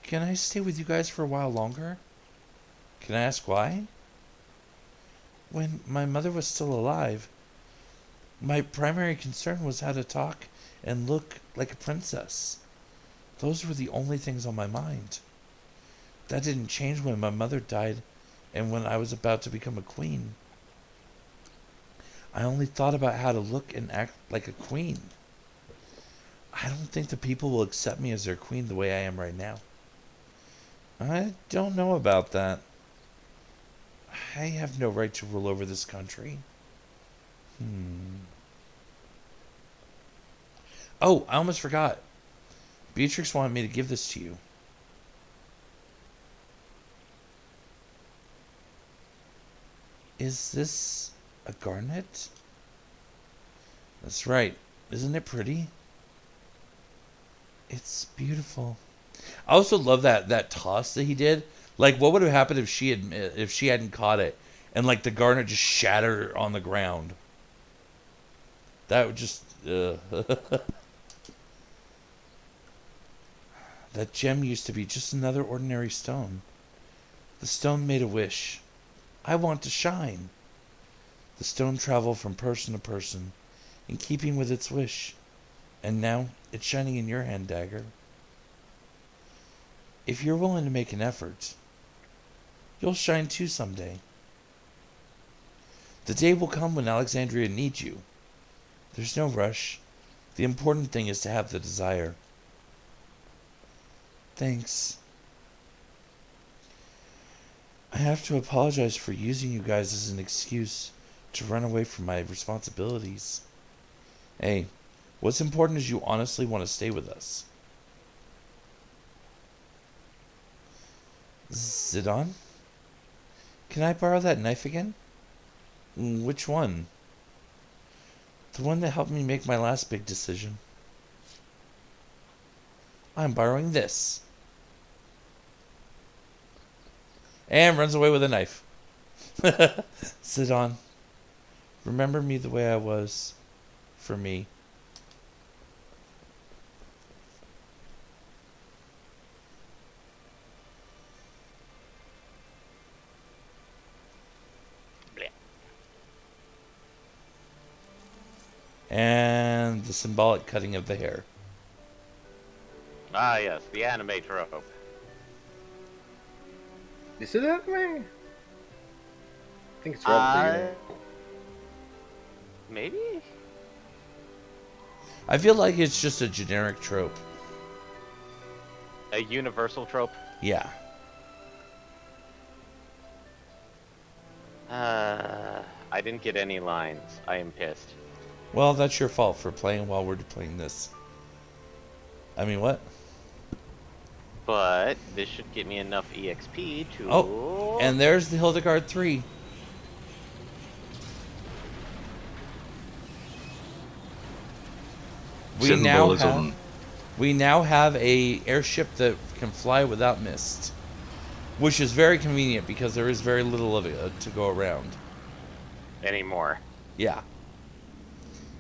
can I stay with you guys for a while longer? Can I ask why? When my mother was still alive, my primary concern was how to talk and look like a princess. Those were the only things on my mind. That didn't change when my mother died and when I was about to become a queen. I only thought about how to look and act like a queen. I don't think the people will accept me as their queen the way I am right now. I don't know about that. I have no right to rule over this country. Oh, I almost forgot. Beatrix wanted me to give this to you. Is this a garnet? That's right. Isn't it pretty? It's beautiful. I also love that toss that he did. Like, what would have happened if she hadn't caught it, and like the garnet just shattered on the ground? That would just. That gem used to be just another ordinary stone. The stone made a wish. I want to shine. The stone traveled from person to person, in keeping with its wish. And now it's shining in your hand, Dagger. If you're willing to make an effort, you'll shine too someday. The day will come when Alexandria needs you. There's no rush. The important thing is to have the desire. Thanks. I have to apologize for using you guys as an excuse to run away from my responsibilities. Hey, what's important is you honestly want to stay with us. Zidane? Can I borrow that knife again? Which one? The one that helped me make my last big decision. I'm borrowing this. And runs away with a knife. Zidane, remember me the way I was for me. And the symbolic cutting of the hair. Ah, yes, the anime trope. Is it anime? I think it's Revolution. Maybe? I feel like it's just a generic trope. A universal trope? Yeah. I didn't get any lines. I am pissed. Well, that's your fault for playing while we're playing this. I mean, what? But this should get me enough EXP to... Oh, and there's the Hildegard 3. We now have a airship that can fly without mist, which is very convenient because there is very little of it to go around anymore. Yeah.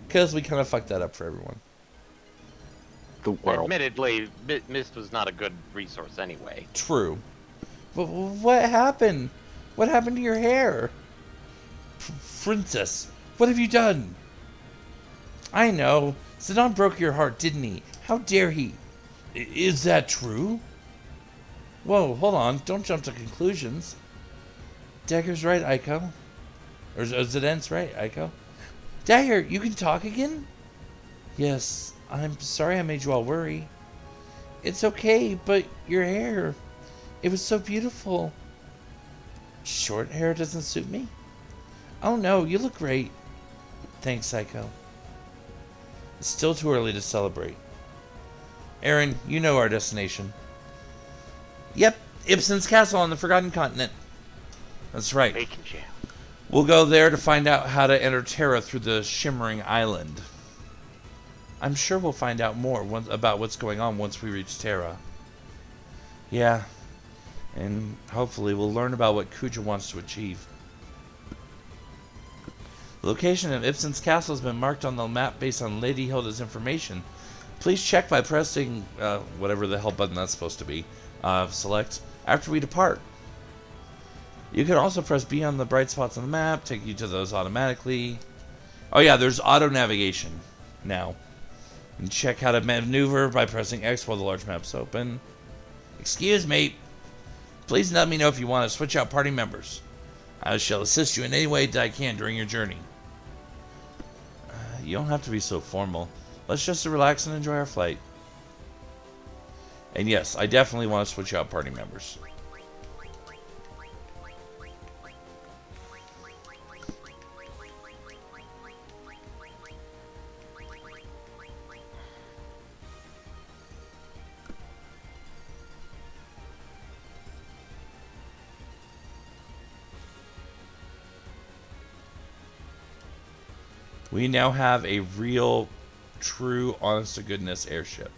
Because we kind of fucked that up for everyone. The world. Admittedly, Mist was not a good resource anyway. True. But what happened? What happened to your hair? Princess, what have you done? I know. Zidane broke your heart, didn't he? How dare he? Is that true? Whoa, hold on. Don't jump to conclusions. Dagger's right, Aiko. Or Zidane's right, Aiko. Dagger, you can talk again? Yes, I'm sorry I made you all worry. It's okay, but your hair, it was so beautiful. Short hair doesn't suit me? Oh no, you look great. Thanks, Psycho. It's still too early to celebrate. Aaron, you know our destination. Yep, Ibsen's castle on the Forgotten Continent. That's right. Bacon jam. We'll go there to find out how to enter Terra through the Shimmering Island. I'm sure we'll find out more about what's going on once we reach Terra. Yeah, and hopefully we'll learn about what Kuja wants to achieve. The location of Ibsen's castle has been marked on the map based on Lady Hilda's information. Please check by pressing whatever the hell button that's supposed to be. Select after we depart. You can also press B on the bright spots on the map, take you to those automatically. Oh yeah, there's auto navigation now. And check how to maneuver by pressing X while the large map's open. Excuse me. Please let me know if you want to switch out party members. I shall assist you in any way that I can during your journey. You don't have to be so formal. Let's just relax and enjoy our flight. And yes, I definitely want to switch out party members. We now have a real, true, honest-to-goodness airship.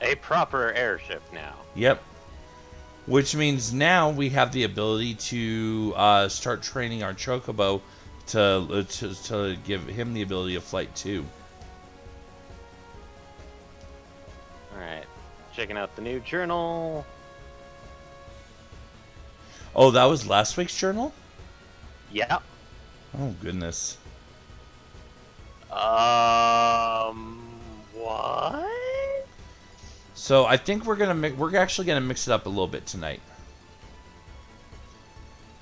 A proper airship now. Yep. Which means now we have the ability to start training our Chocobo to give him the ability of flight too. Alright. Checking out the new journal. Oh, that was last week's journal? Yep. Oh, goodness. What? So I think we're actually gonna mix it up a little bit tonight.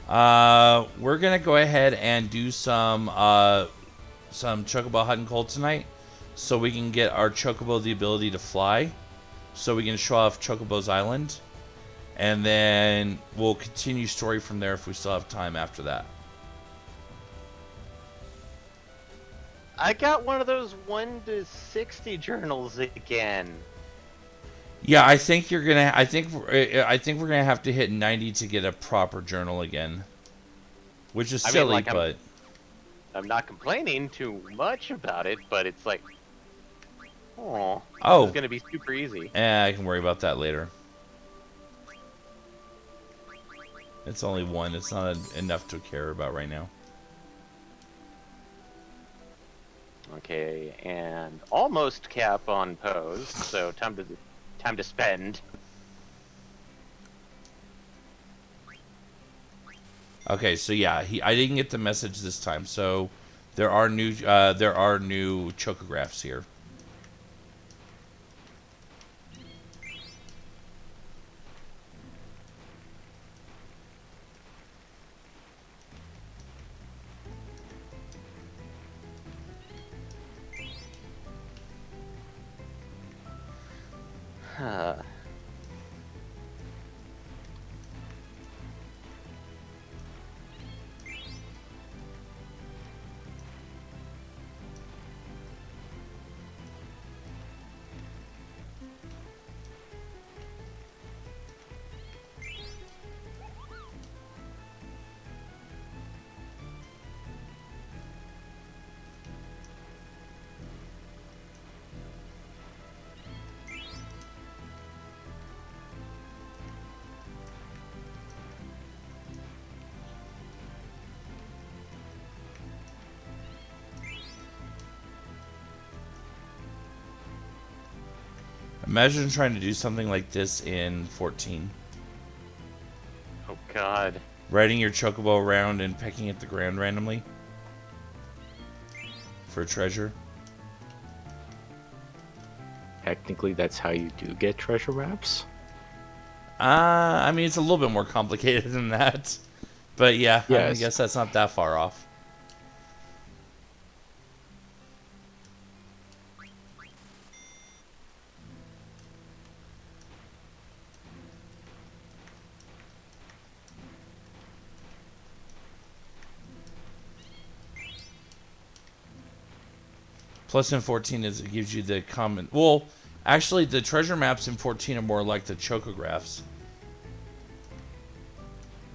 We're gonna go ahead and do some Chocobo Hut and Cold tonight, so we can get our Chocobo the ability to fly, so we can show off Chocobo's Island, and then we'll continue story from there if we still have time after that. I got one of those 1 to 60 journals again. Yeah, I think you're gonna. I think we're gonna have to hit 90 to get a proper journal again, which is silly, but I'm not complaining too much about it. But it's like, oh, oh, it's gonna be super easy. I can worry about that later. It's only one. It's not enough to care about right now. Okay, and almost cap on pose, so time to spend. Okay, so yeah, I didn't get the message this time. So there are new chocographs here. Imagine trying to do something like this in 14. Oh god. Riding your chocobo around and pecking at the ground randomly for treasure. Technically, that's how you do get treasure maps. I mean, it's a little bit more complicated than that. But yeah, I Yes. guess that's not that far off. Plus in 14 is it gives you the common... Well, actually, the treasure maps in 14 are more like the chocographs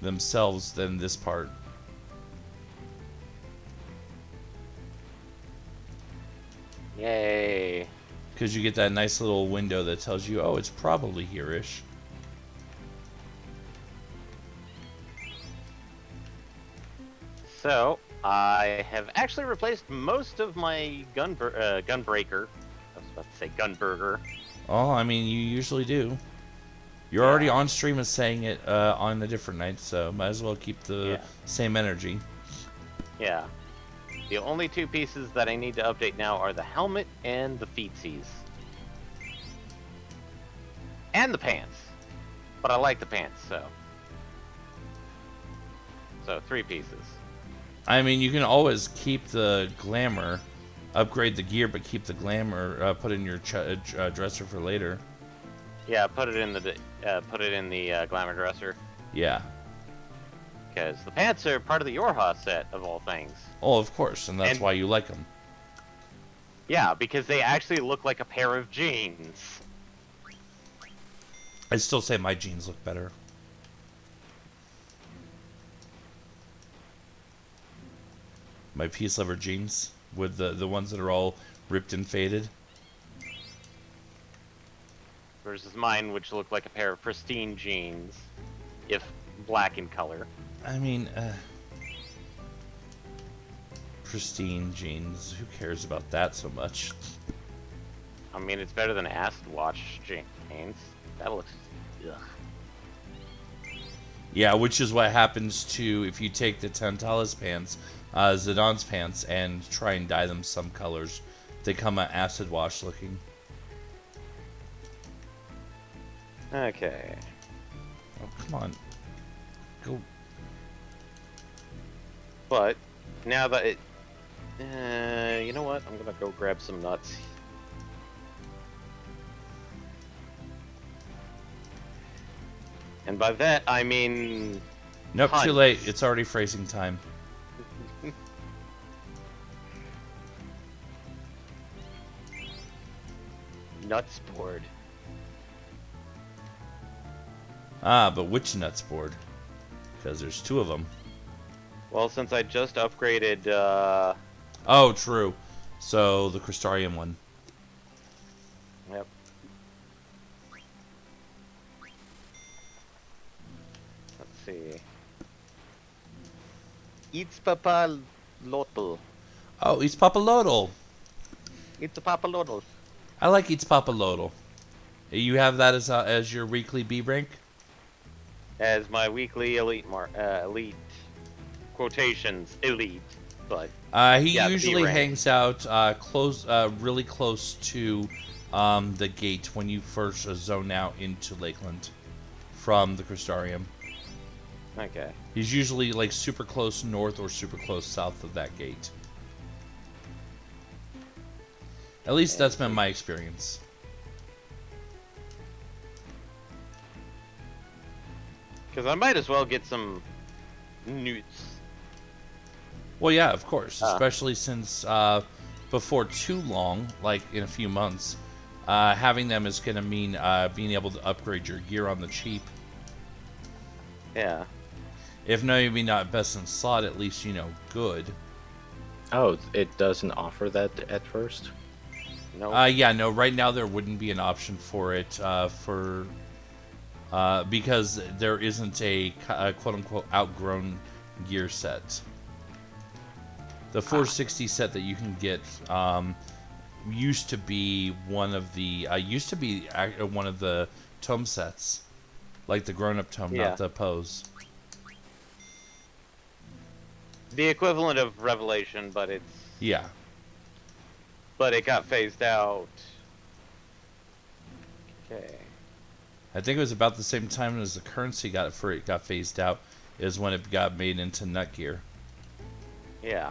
themselves than this part. Yay. Because you get that nice little window that tells you, oh, it's probably here-ish. So, I have actually replaced most of my gunbreaker. I was about to say gunburger. Oh, I mean, you usually do. You're already on stream as saying it on a different night, so might as well keep the same energy. Yeah. The only two pieces that I need to update now are the helmet and the feetsies. And the pants. But I like the pants, so. So, 3 pieces. I mean, you can always keep the glamour, upgrade the gear, but keep the glamour, put in your dresser for later. Yeah, put it in the glamour dresser. Yeah. Because the pants are part of the Yorha set, of all things. Oh, of course, and that's why you like them. Yeah, because they actually look like a pair of jeans. I still say my jeans look better. My peace lover jeans with the ones that are all ripped and faded. Versus mine, which look like a pair of pristine jeans, if black in color. I mean, pristine jeans. Who cares about that so much? I mean, it's better than acid wash jeans. That looks... ugh. Yeah, which is what happens to if you take the Tantala's pants, Zidon's pants, and try and dye them some colors. They come out acid wash looking. Okay. Oh, come on. Go. But, now that it... you know what? I'm gonna go grab some nuts. And by that, I mean... Nope, hunt. too late. It's already phrasing time. Nuts board. Ah, but which nuts board? Because there's 2 of them. Well, since I just upgraded, Oh, true. So, the Crystarium one. Yep. Let's see. It's Papa Lotl. Oh, it's Papalodal. It's a Papa Lotl. I like Eats Papalodal. You have that as your weekly B rank? As my weekly elite quotations elite, but He yeah, the usually B rank. hangs out really close to the gate when you first zone out into Lakeland from the Crystarium. Okay. He's usually like super close north or super close south of that gate. At least that's been my experience. Because I might as well get some newts. Well, yeah, of course. Especially since before too long, like in a few months, having them is going to mean being able to upgrade your gear on the cheap. Yeah. If maybe not best in slot, at least, you know, good. Oh, it doesn't offer that at first? No. Yeah, no, right now there wouldn't be an option for it because there isn't a quote-unquote outgrown gear set. The 460 set that you can get used to be one of the one of the tome sets, like the grown-up tome, Yeah. not the pose. The equivalent of Revelation, but it Yeah. got phased out. Okay. I think it was about the same time as the currency got phased out, is when it got made into Nutgear. Yeah.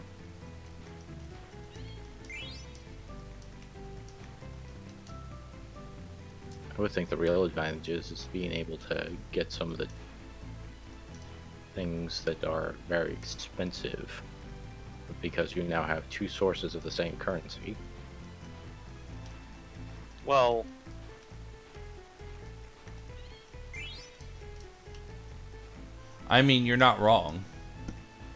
I would think the real advantage is being able to get some of the things that are very expensive, because you now have two sources of the same currency. Well, I mean, you're not wrong.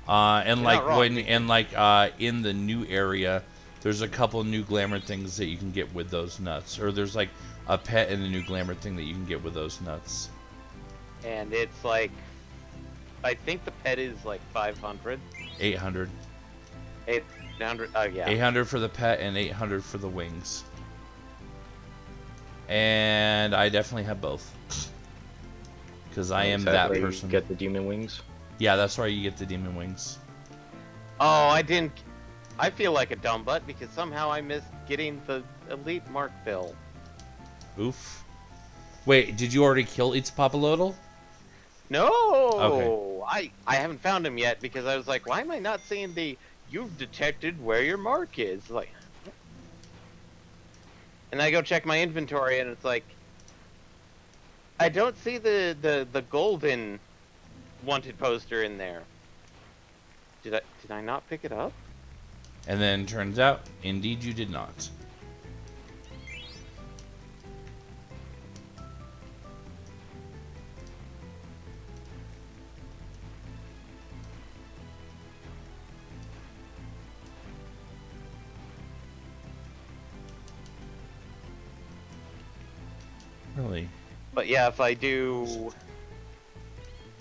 And You're like not wrong, when because- and like in the new area, there's a couple new glamour things that you can get with those nuts, or there's like a pet in the new glamour thing that you can get with those nuts. and it's like, I think the pet is like 500, 800. 800. Yeah. 800 for the pet and 800 for the wings. And I definitely have both. Because I am Is that where you person. get the demon wings. Yeah, that's why you get the demon wings. Oh, I didn't. I feel like a dumb butt because somehow I missed getting the elite mark bill. Oof. Wait, did you already kill Itzpapalodal? No, Okay. I haven't found him yet because I was like, why am I not seeing the "you've detected where your mark is"? Like, and I go check my inventory and it's like, I don't see the golden wanted poster in there. Did I not pick it up? And then turns out, indeed you did not. Really? But yeah, if I do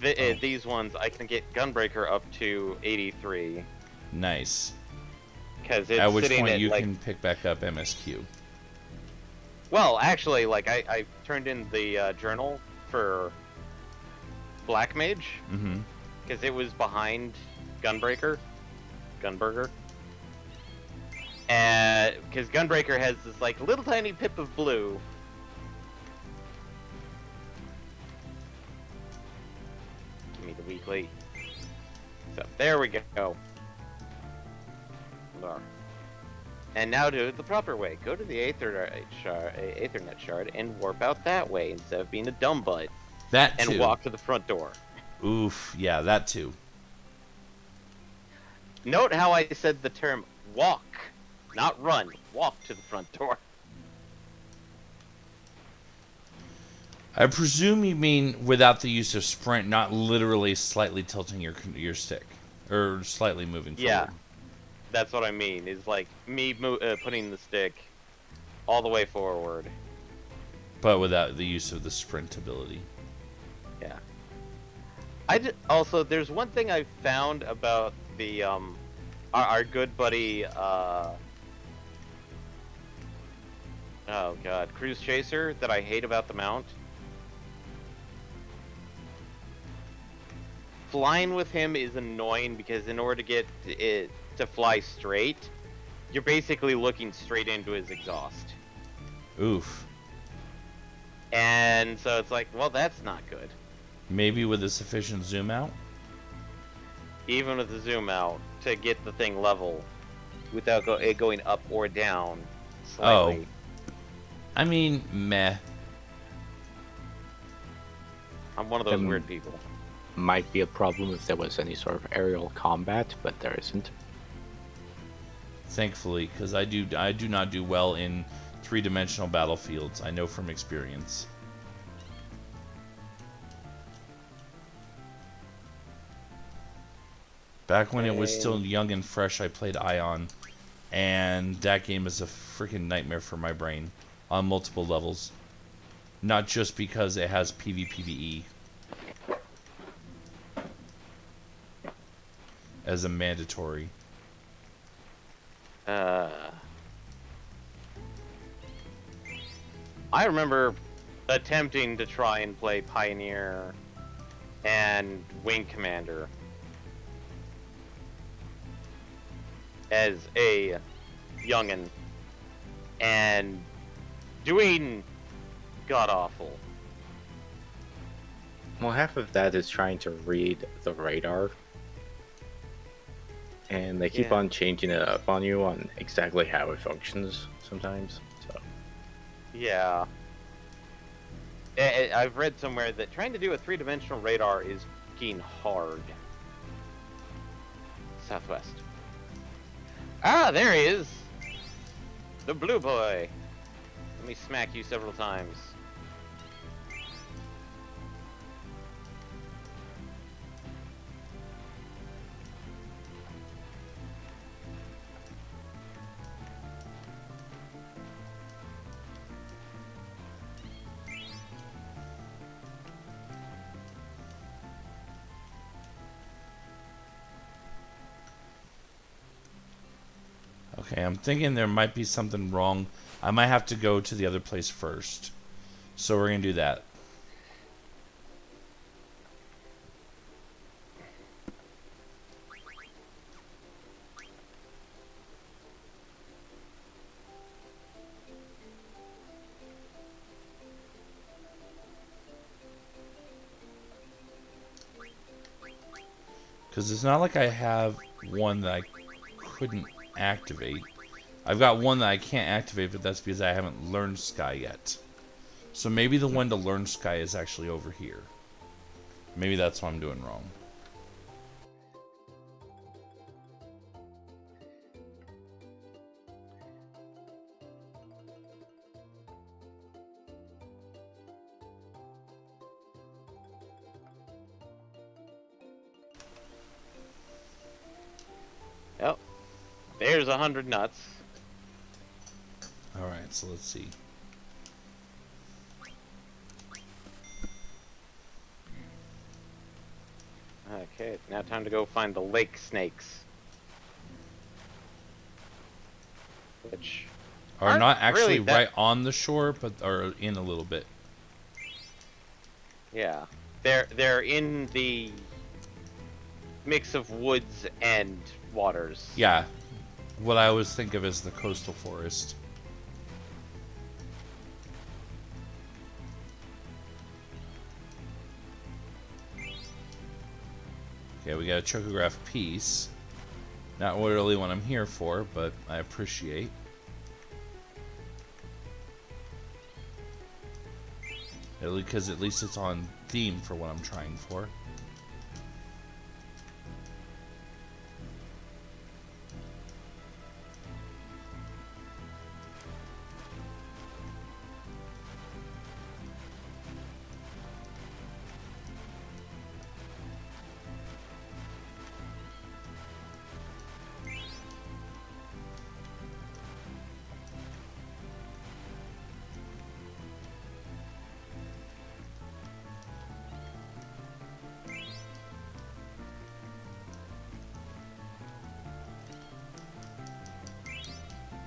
these ones, I can get Gunbreaker up to 83 Nice. because it's At which sitting point at you like. can pick back up MSQ. Well, actually, like I turned in the journal for Black Mage Mm-hmm. because it was behind Gunburger, and because Gunbreaker has this like little tiny pip of blue. Give me the weekly. So there we go. There. And now do it the proper way. Go to the Aethernet shard and warp out that way instead of being a dumb butt That and too. walk to the front door. Oof. Yeah, that too. Note how I said the term walk, not run. Walk to the front door. I presume you mean without the use of sprint, not literally slightly tilting your stick. Or slightly moving Yeah. forward. That's what I mean. Is like me putting the stick all the way forward. But without the use of the sprint ability. Yeah. Also, there's one thing I found about the our good buddy oh god, Cruise Chaser that I hate about the mount. Flying with him is annoying because in order to get it to fly straight, you're basically looking straight into his exhaust. Oof. And so it's like, well, that's not good. Maybe with a sufficient zoom out? Even with the zoom out, to get the thing level without it going up or down slightly. I mean, meh. I'm one of those weird people. Might be a problem if there was any sort of aerial combat, but there isn't. Thankfully, because I do not do well in three-dimensional battlefields. I know from experience. Back when it was still young and fresh, I played Ion, and that game is a freaking nightmare for my brain on multiple levels. Not just because it has PvPvE as a mandatory. I remember attempting to try and play Pioneer and Wing Commander as a youngin' and doing god awful. Well, half of that is trying to read the radar. And they keep Yeah. on changing it up on you on exactly how it functions sometimes. So Yeah. I've read somewhere that trying to do a three-dimensional radar is fucking hard. Southwest. Ah, there he is! The blue boy! Let me smack you several times. Okay, I'm thinking there might be something wrong. I might have to go to the other place first. So we're going to do that. Because it's not like I have one that I couldn't activate. I've got one that I can't activate, but that's because I haven't learned Sky yet. So maybe the one to learn Sky is actually over here. Maybe that's what I'm doing wrong. Yep. There's 100 nuts. Alright, so let's see. Okay, it's now time to go find the lake snakes. Which Are aren't not actually really that- right on the shore, but are in a little bit. Yeah. They're in the mix of woods and waters. Yeah. What I always think of as the coastal forest. Okay, we got a chocograph piece. Not really what I'm here for, but I appreciate. Because at least it's on theme for what I'm trying for.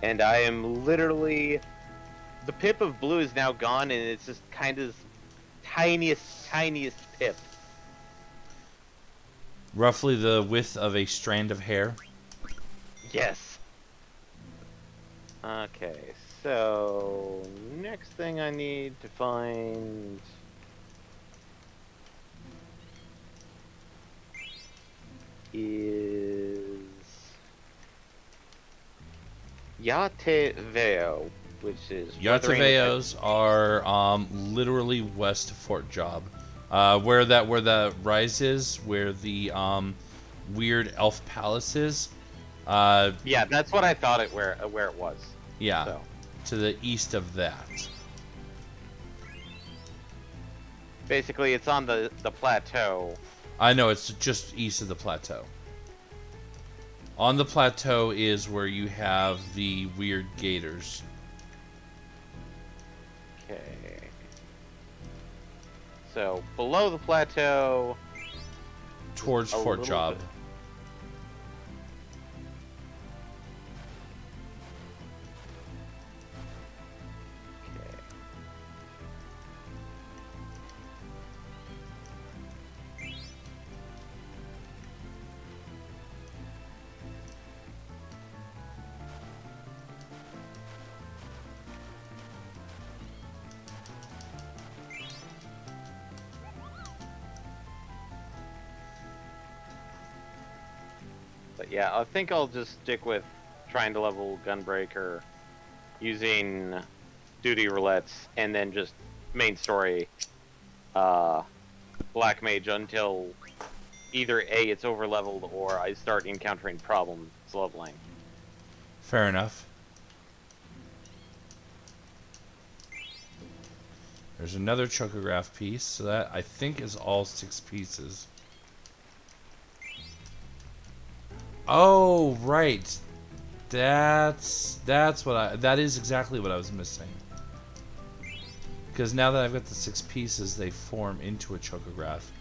And I am literally... The pip of blue is now gone, and it's just kind of tiniest pip. Roughly the width of a strand of hair. Yes. Okay, so next thing I need to find is Yateveo, which is weathering with Yartaveos are literally west of Fort Job. Where that rise is, where the weird elf palace is. Yeah, that's what I thought where it was. Yeah, So. to the east of that. Basically, it's on the plateau. I know, it's just east of the plateau. On the plateau is where you have the weird gators. Okay. So below the plateau. Towards A Fort little Job. bit. Okay. yeah, I think I'll just stick with trying to level Gunbreaker, using duty roulettes, and then just main story Black Mage until either A, it's over leveled, or I start encountering problems leveling. Fair enough. There's another chocograph piece, so that I think is all 6 pieces. Oh, right. That is exactly what I was missing. Because now that I've got the 6 pieces, they form into a chocograph.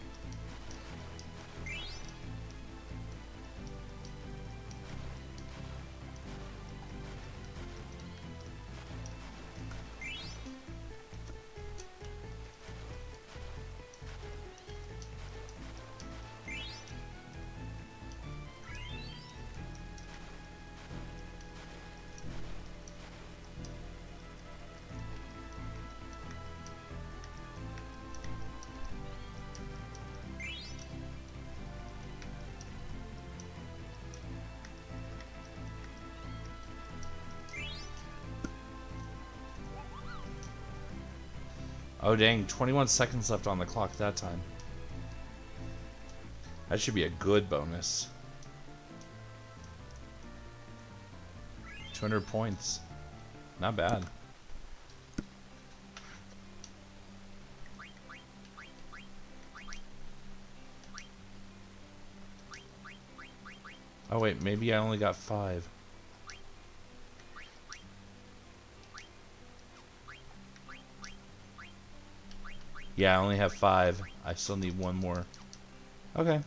Oh dang, 21 seconds left on the clock that time. That should be a good bonus. 200 points. Not bad. Oh wait, maybe I only got 5. Yeah, I only have 5. I still need 1 more. Okay.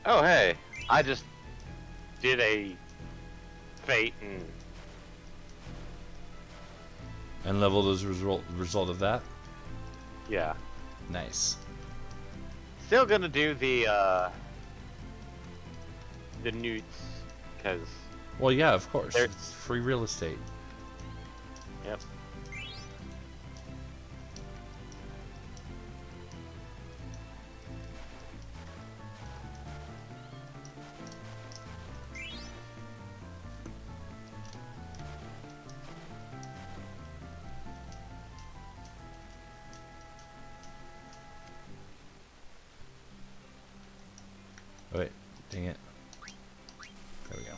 Oh hey, I just did a fate And leveled as a result of that? yeah. Nice. Still gonna do the newts, because Well, yeah, of course. they're It's free real estate. yep. Oh, wait, dang it. There we go.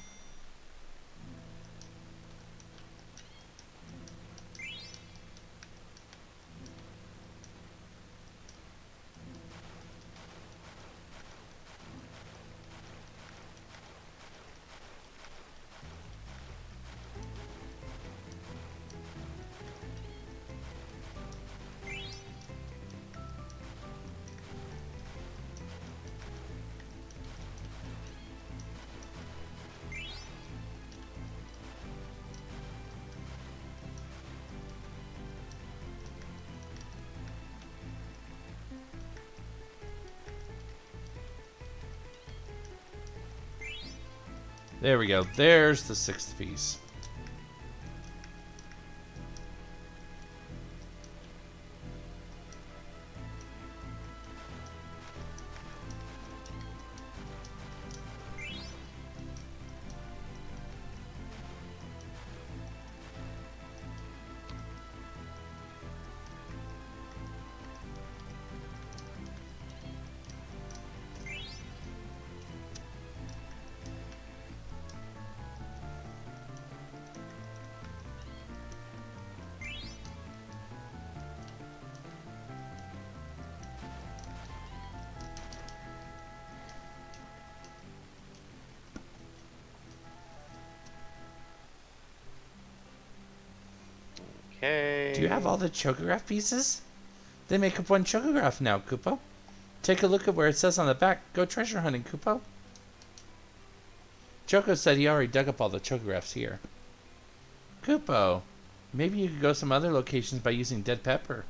There we go. There's the 6th piece. Okay. Do you have all the chocograph pieces? They make up one chocograph now, Kupo. Take a look at where it says on the back, go treasure hunting, Kupo. Choco said he already dug up all the chocographs here. Kupo, maybe you could go some other locations by using dead pepper.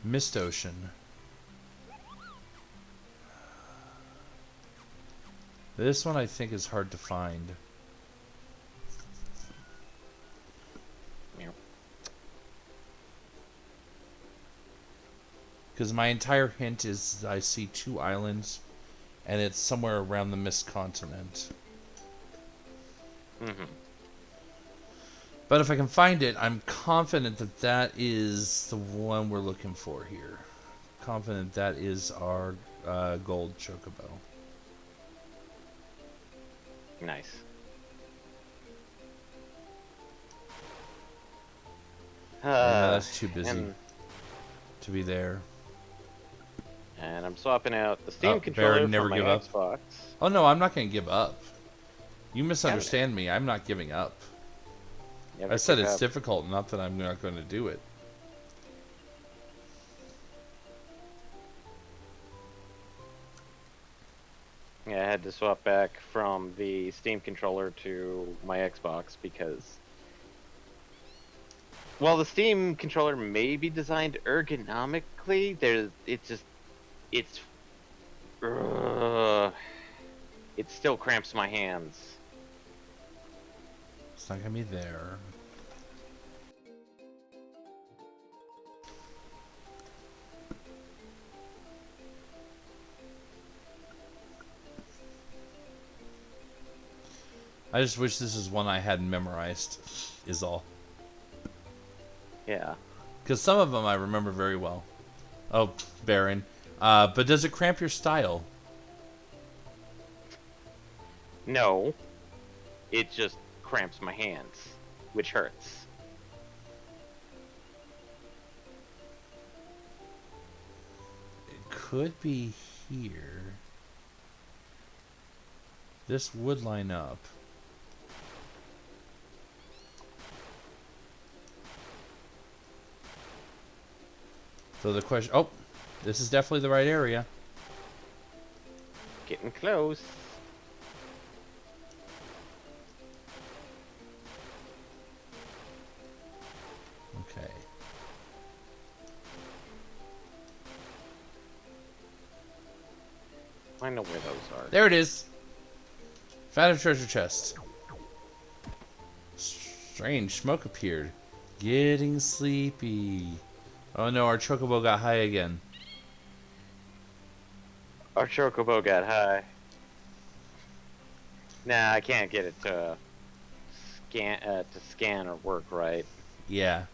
Mist Ocean. This one I think is hard to find. Because my entire hint is I see 2 islands, and it's somewhere around the Mist Continent. Mm-hmm. But if I can find it, I'm confident that that is the one we're looking for here. Confident that is our gold chocobo. Nice. That's too busy And, to be there. and I'm swapping out the Steam Oh, controller Baron, for never my give up. Xbox. Oh no, I'm not going to give up. You misunderstand me. I'm not giving up. Never I said give it's up. difficult, not that I'm not going to do it. Yeah, I had to swap back from the Steam controller to my Xbox because, while the Steam controller may be designed ergonomically, uh, it still cramps my hands. It's not going to be there. I just wish this is one I hadn't memorized, is all. Yeah. Because some of them I remember very well. Oh, Baron. But does it cramp your style? No, it just cramps my hands, which hurts. It could be here. This would line up. So the question... Oh, this is definitely the right area. Getting close. Okay. I know where those are. There it is. Found a treasure chest. Strange smoke appeared. Getting sleepy. Oh no, our chocobo got high again. Our chocobo got high. Nah, I can't get it to scan or work right. Yeah.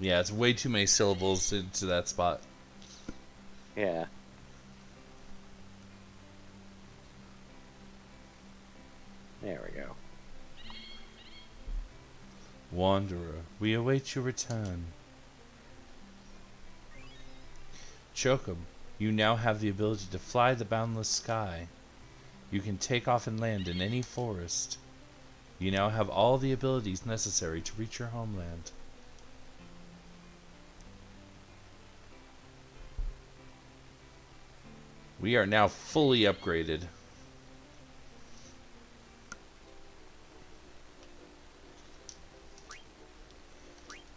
Yeah, it's way too many syllables into that spot. Yeah. There we go. Wanderer, we await your return. Chocob, you now have the ability to fly the boundless sky. You can take off and land in any forest. You now have all the abilities necessary to reach your homeland. We are now fully upgraded.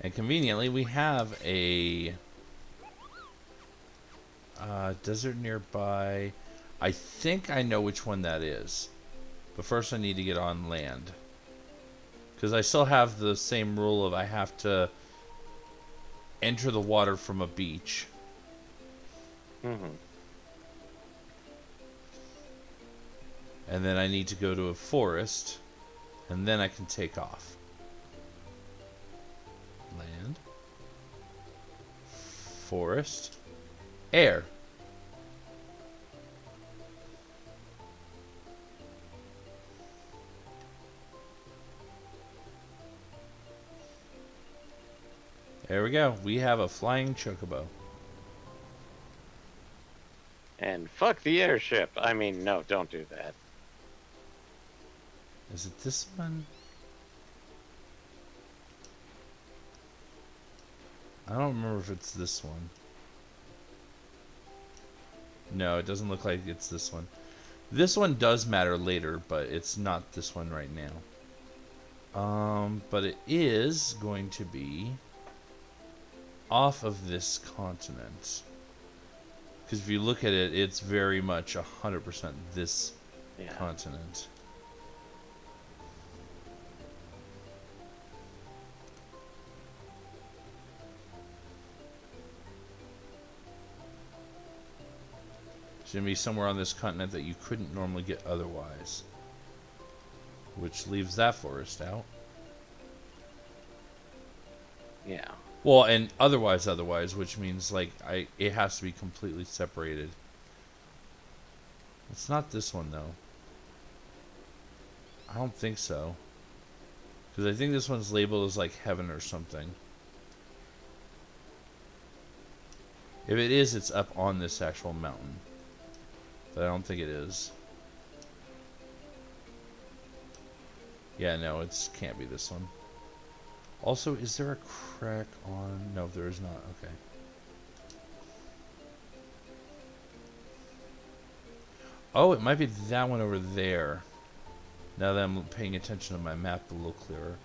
And conveniently, we have a desert nearby. I think I know which one that is. But first I need to get on land. Because I still have the same rule of I have to enter the water from a beach. Mm-hmm. And then I need to go to a forest. And then I can take off. Land. Forest. Air. There we go. We have a flying chocobo. Fuck the airship. I mean, no, don't do that. Is it this one? I don't remember if it's this one. No, it doesn't look like it's this one. This one does matter later, but it's not this one right now. But it is going to be off of this continent. Because if you look at it, it's very much 100% this continent. It's going to be somewhere on this continent that you couldn't normally get otherwise. Which leaves that forest out. Yeah. Well, and otherwise, which means like it has to be completely separated. It's not this one though. I don't think so. Because I think this one's labeled as like heaven or something. If it is, it's up on this actual mountain. But I don't think it is. Yeah, no, it can't be this one. Also, is there a crack on... No, there is not. Okay. Oh, it might be that one over there. Now that I'm paying attention to my map a little clearer.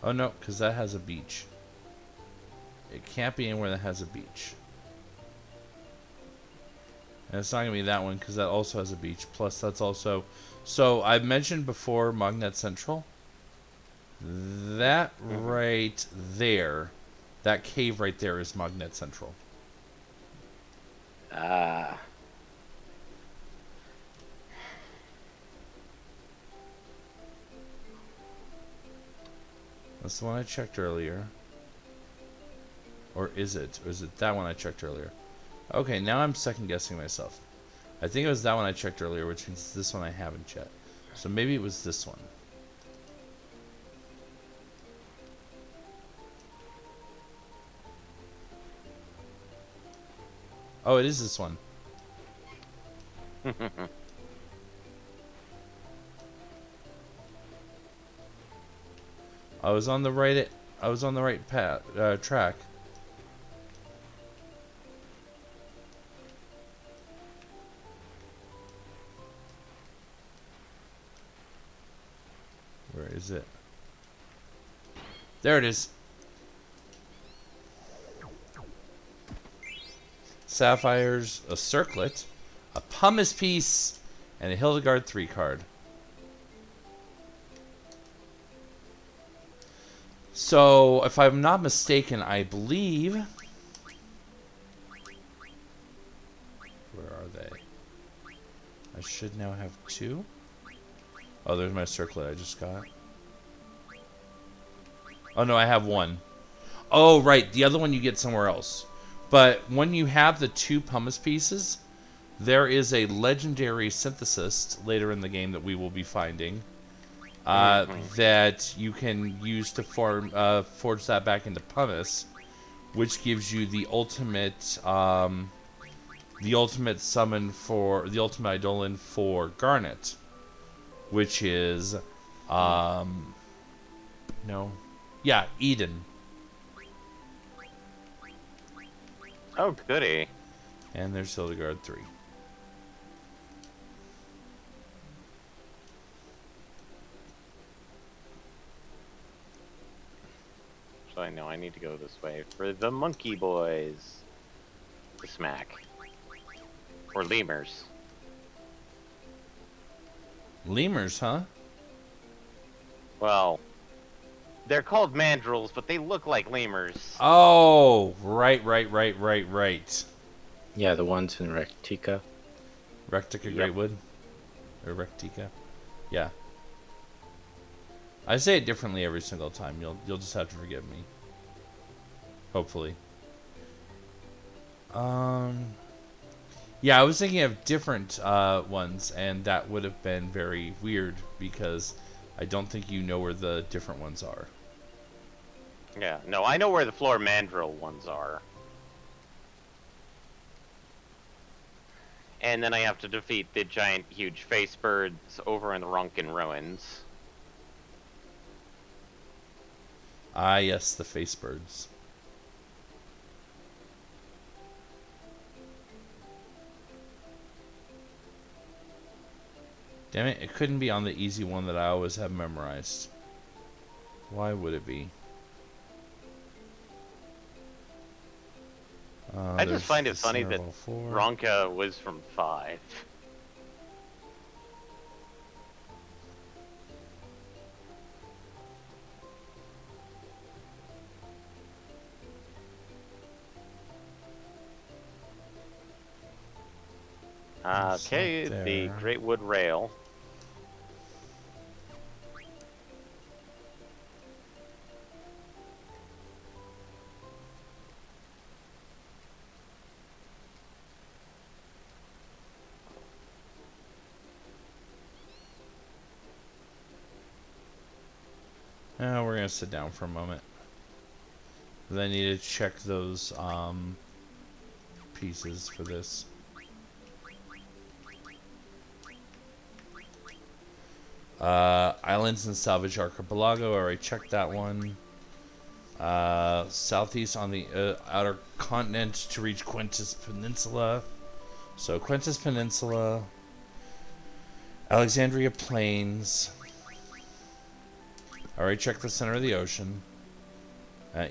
Oh no, because that has a beach. It can't be anywhere that has a beach. And it's not going to be that one because that also has a beach. Plus that's also... So I've mentioned before Magnet Central. That right there, that cave right there is Magnet Central. Ah. That's the one I checked earlier. Or is it? Or is it that one I checked earlier? Okay, now I'm second guessing myself. I think it was that one I checked earlier, which means this one I haven't checked. So maybe it was this one. Oh, it is this one. I was on the right path, track. Where is it? There it is. Sapphires, a circlet, a pumice piece, and a Hildegard 3 card. So, if I'm not mistaken, I believe... Where are they? I should now have 2. Oh, there's my circlet I just got. Oh, no, I have 1. Oh, right, the other one you get somewhere else. But when you have the 2 pumice pieces, there is a legendary synthesist later in the game that we will be finding. That you can use to forge that back into pumice, which gives you the ultimate summon for the ultimate eidolon for Garnet, which is Eden. Oh, goody. And there's Hildegard 3. So I know I need to go this way for the monkey boys to smack. Or lemurs. Lemurs, huh? Well, they're called mandrills, but they look like lemurs. Oh, right. Yeah, the ones in Rectica. Rectica Greatwood? Or Rectica? Yeah. I say it differently every single time. You'll just have to forgive me. Hopefully. Yeah, I was thinking of different ones, and that would have been very weird because I don't think you know where the different ones are. Yeah, no, I know where the floor mandrill ones are. And then I have to defeat the giant, huge face birds over in the Runken Ruins. Ah, yes, the face birds. Damn it, it couldn't be on the easy one that I always have memorized. Why would it be? I just find it funny that Ronka. Ronka was from 5. Okay, the Great Wood Rail. We're gonna sit down for a moment. I need to check those pieces for this. Islands and Salvage Archipelago. Already checked that one. Southeast on the outer continent to reach Quintus Peninsula. So Quintus Peninsula, Alexandria Plains. Already checked the center of the ocean.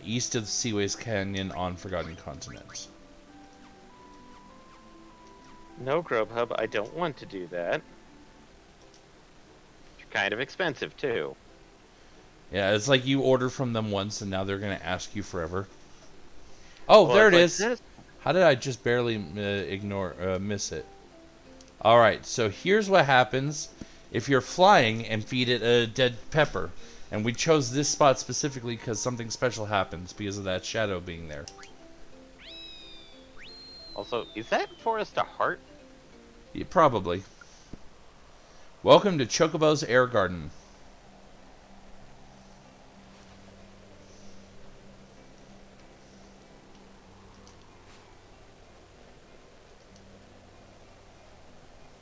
East of the Seaways Canyon on Forgotten Continent. No, Grubhub, I don't want to do that. It's kind of expensive, too. Yeah, it's like you order from them once and now they're going to ask you forever. Oh, Well, there it it's is. like this. How did I just barely miss it? Alright, so here's what happens if you're flying and feed it a dead pepper. And we chose this spot specifically because something special happens because of that shadow being there. Also, is that Forest a heart? Yeah, probably. Welcome to Chocobo's Air Garden.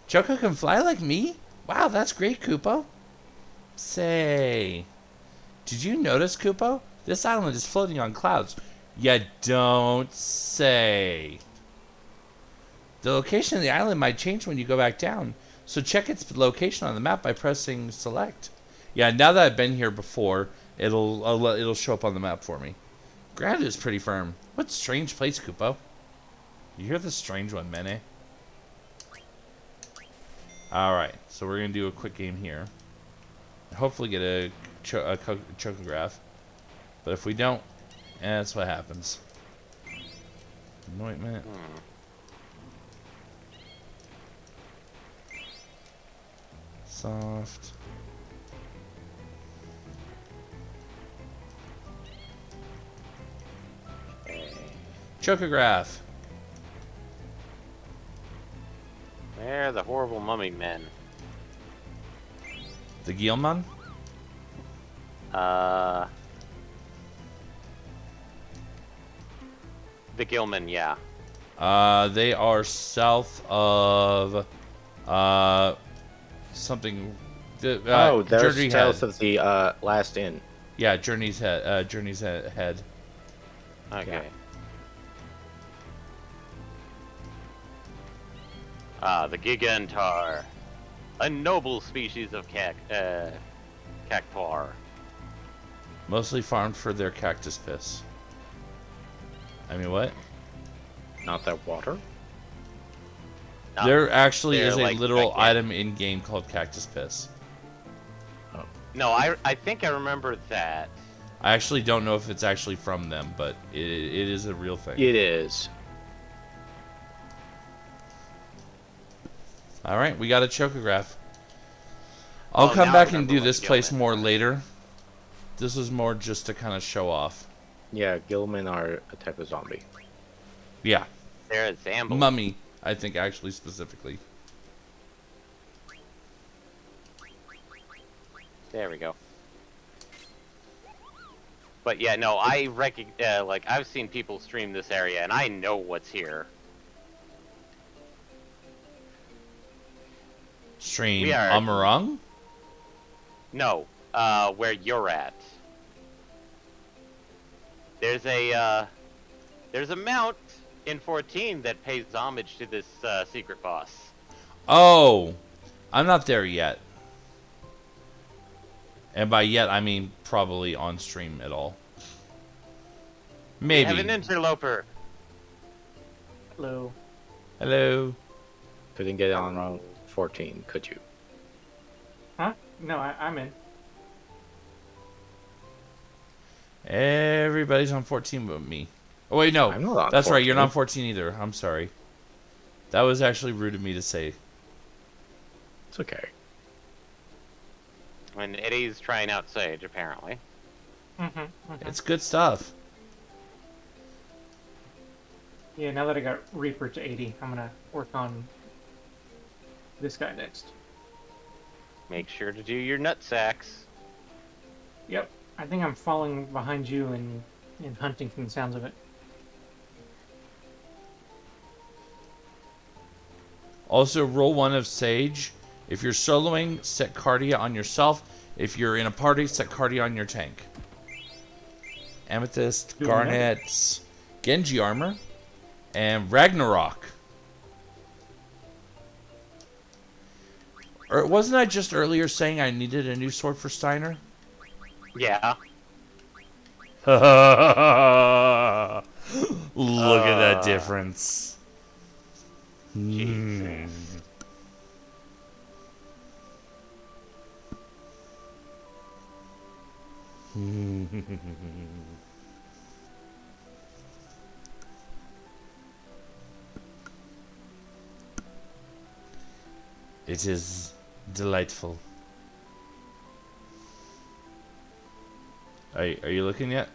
Choco can fly like me? Wow, that's great, Koopo. Say, did you notice, Koopo? This island is floating on clouds. You don't say. The location of the island might change when you go back down, so check its location on the map by pressing select. Yeah, now that I've been here before, it'll show up on the map for me. Ground is pretty firm. What strange place, Koopo? You hear the strange one, Mene? Alright, so we're going to do a quick game here. Hopefully get a chocograph. But if we don't, that's what happens. Anointment. Soft. Chocograph. They're the horrible mummy men. The Gilman? The Gilman, yeah. They are south of something. They're Journey south Head. of the last inn. Yeah, Journey's Head. Journey's Head. Okay. Yeah. The Gigantar. A noble species of cactuar. Mostly farmed for their cactus piss. I mean, what? Not that water. There actually they're is a like literal gigantic. item in game called cactus piss. No, I think I remember that. I actually don't know if it's actually from them, but it is a real thing. It is. All right, we got a chocograph. I'll Oh, come now I back and remember do what this place Gilman more are. later. This is more just to kind of show off. Yeah, Gilman are a type of zombie. Yeah, They're a Zamble. mummy, I think actually specifically. There we go. But yeah, no, like I've seen people stream this area, and I know what's here. Stream We are Amarung? no, where you're at. There's a mount in 14 that pays homage to this secret boss. Oh, I'm not there yet. And by yet, I mean probably on stream at all. We have Maybe. an interloper. Hello. Hello. Couldn't get on 14, could you? Huh? No, I'm in. Everybody's on 14 but me. Oh, wait, no. I'm not on That's right, you're 14. not on 14 either. I'm sorry. That was actually rude of me to say. It's okay. And Eddie's trying out Sage, apparently. It's good stuff. Yeah, now that I got Reaper to 80, I'm gonna work on this guy next. Make sure to do your nut sacks. Yep. I think I'm falling behind you in hunting from the sounds of it. Also, roll 1 of Sage. If you're soloing, set Cardia on yourself. If you're in a party, set Cardia on your tank. Amethyst, Doing Garnet, Genji armor, and Ragnarok. Or wasn't I just earlier saying I needed a new sword for Steiner? Yeah. Look at that difference. Jesus. It is delightful. Are you looking yet?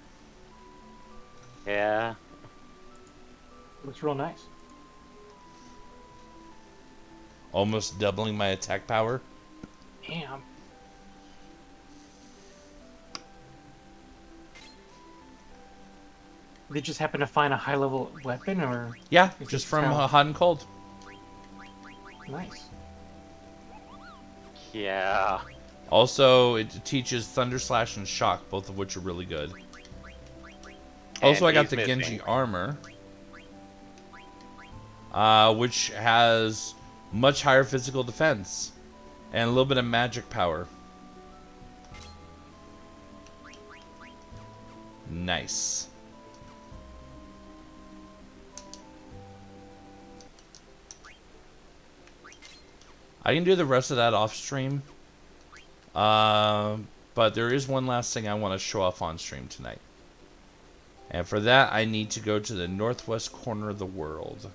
Yeah. Looks real nice. Almost doubling my attack power. Damn. They just happen to find a high-level weapon, or Yeah, It's just just from how- hot and cold. nice. Yeah. Also, it teaches Thunder Slash and Shock, both of which are really good. Also, And I got he's the missing. Genji armor, which has much higher physical defense and a little bit of magic power. Nice. I can do the rest of that off stream. But there is one last thing I want to show off on stream tonight. And for that, I need to go to the northwest corner of the world.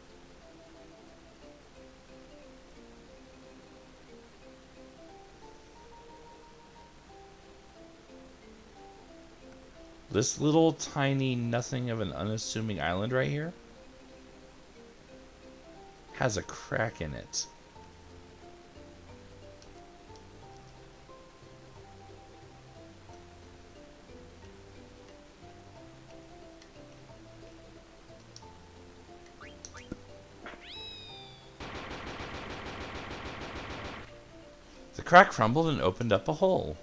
This little tiny nothing of an unassuming island right here has a crack in it. The crack crumbled and opened up a hole.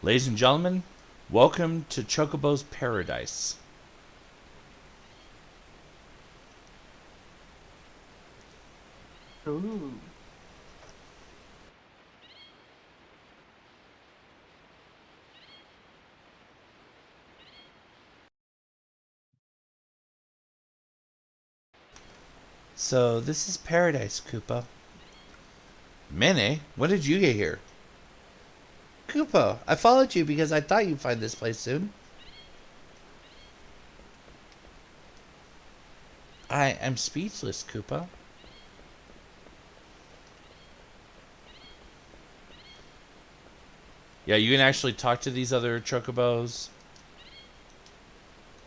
Ladies and gentlemen, welcome to Chocobo's Paradise. Ooh. So this is Paradise, Koopa. Mene, when did you get here? Koopa, I followed you because I thought you'd find this place soon. I am speechless, Koopa. Yeah, you can actually talk to these other chocobos.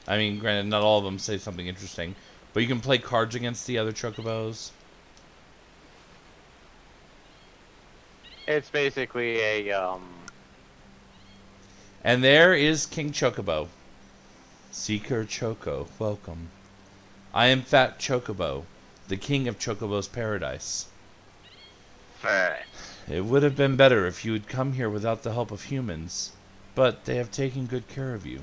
I mean, granted, not all of them say something interesting, but you can play cards against the other chocobos. It's basically a And there is King Chocobo. Seeker Choco, welcome. I am Fat Chocobo, the king of Chocobo's paradise. Fat. It would have been better if you had come here without the help of humans, but they have taken good care of you.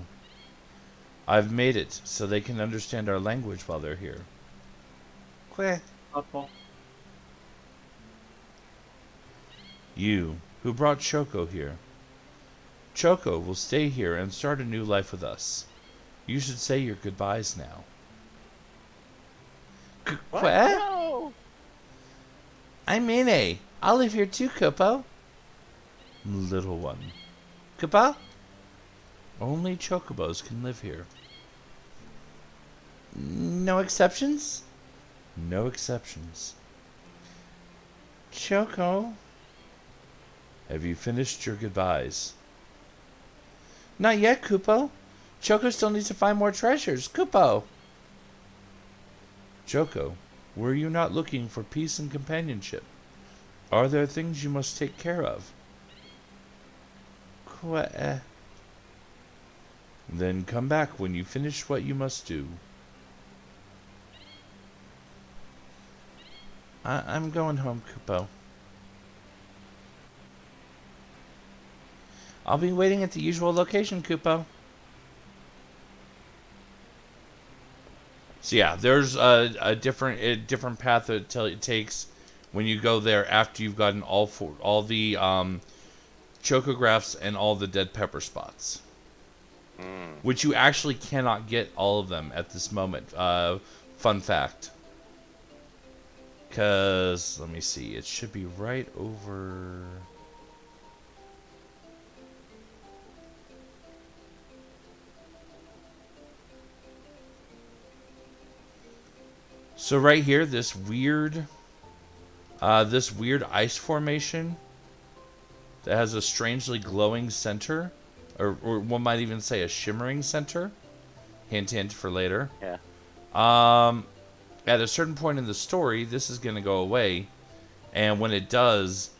I've made it so they can understand our language while they're here. Queh. Helpful. You, who brought Choco here. Choco will stay here and start a new life with us. You should say your goodbyes now. What? Queh? No. I'm Ine. I'll live here too, Kupo. Little one. Kupo? Only Chocobos can live here. No exceptions? No exceptions. Choco? Have you finished your goodbyes? Not yet, Kupo. Choco still needs to find more treasures. Kupo! Choco, were you not looking for peace and companionship? Are there things you must take care of? Queh. Then come back when you finish what you must do. I'm going home, Kupo. I'll be waiting at the usual location, Kupo. So yeah, there's a different path that it takes when you go there after you've gotten all the chocographs and all the dead pepper spots, which you actually cannot get all of them at this moment. Fun fact. Because let me see, it should be right over. So right here, this weird ice formation that has a strangely glowing center, or one might even say a shimmering center. Hint, hint for later. Yeah. At a certain point in the story, this is going to go away, and when it does,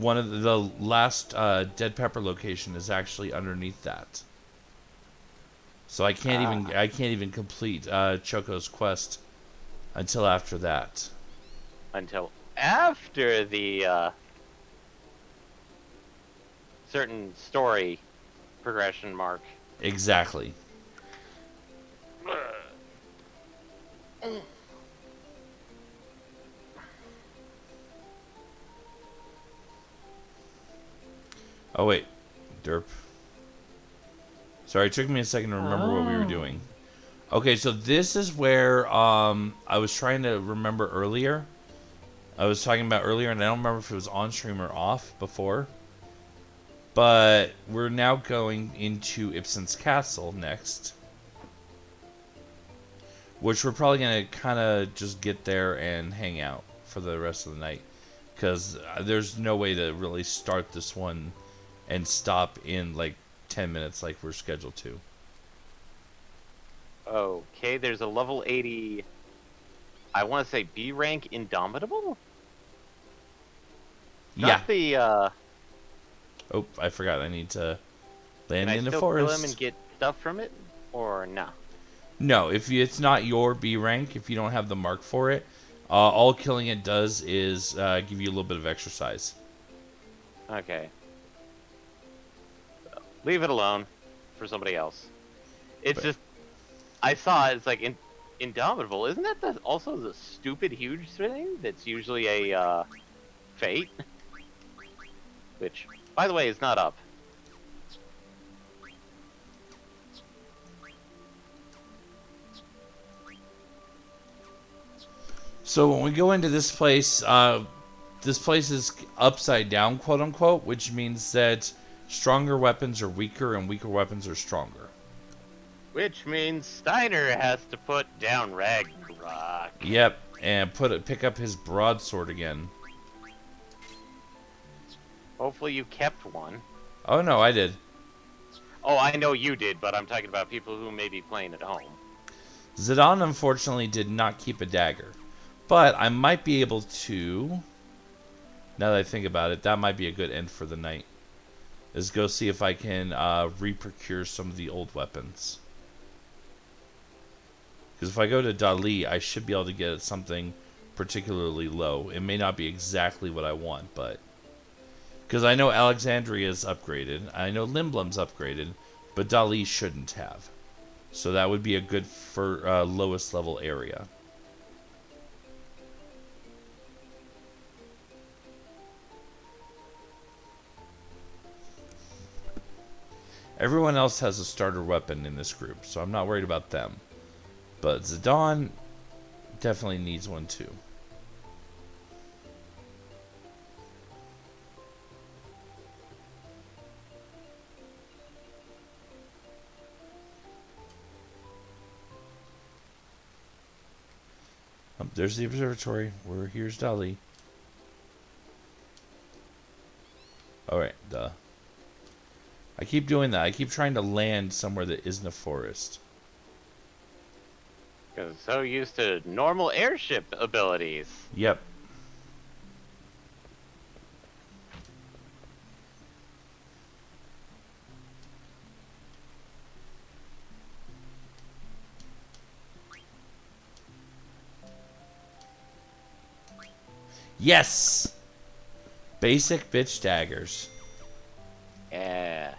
one of the last dead pepper location is actually underneath that. So I can't even complete Choco's quest until after that. Until after the certain story progression mark. Exactly. Oh wait, derp. Sorry, it took me a second to remember what we were doing. Okay, so this is where I was trying to remember earlier. I was talking about earlier, and I don't remember if it was on stream or off before. But we're now going into Ibsen's castle next, which we're probably gonna kind of just get there and hang out for the rest of the night, because there's no way to really start this one and stop in like 10 minutes like we're scheduled to. Okay, there's a level 80, I want to say B rank Indomitable? Yeah. Not the, Oh, I forgot. I need to land can I in the still forest. kill him and get stuff from it? Or no? No, if it's not your B rank, if you don't have the mark for it, all killing it does is give you a little bit of exercise. Okay. Leave it alone for somebody else. It's just, I saw it's like Indomitable. Isn't that also the stupid huge thing that's usually a fate? Which, by the way, is not up. So when we go into this place is upside down, quote unquote, which means that stronger weapons are weaker and weaker weapons are stronger. Which means Steiner has to put down Ragnarok. Yep, and pick up his broadsword again. Hopefully you kept one. Oh no, I did. Oh, I know you did, but I'm talking about people who may be playing at home. Zidane unfortunately did not keep a dagger, but I might be able to. Now that I think about it, that might be a good end for the night. is go see if I can re-procure some of the old weapons. Because if I go to Dali, I should be able to get something particularly low. It may not be exactly what I want, but... Because I know Alexandria is upgraded, I know Limblum's upgraded, but Dali shouldn't have. So that would be a good for lowest level area. Everyone else has a starter weapon in this group, so I'm not worried about them. But Zidane definitely needs one too. There's the observatory. Here's Dali. Alright, duh. I keep doing that. I keep trying to land somewhere that isn't a forest. Because I'm so used to normal airship abilities. Yep. Yes! Basic bitch daggers. Yeah.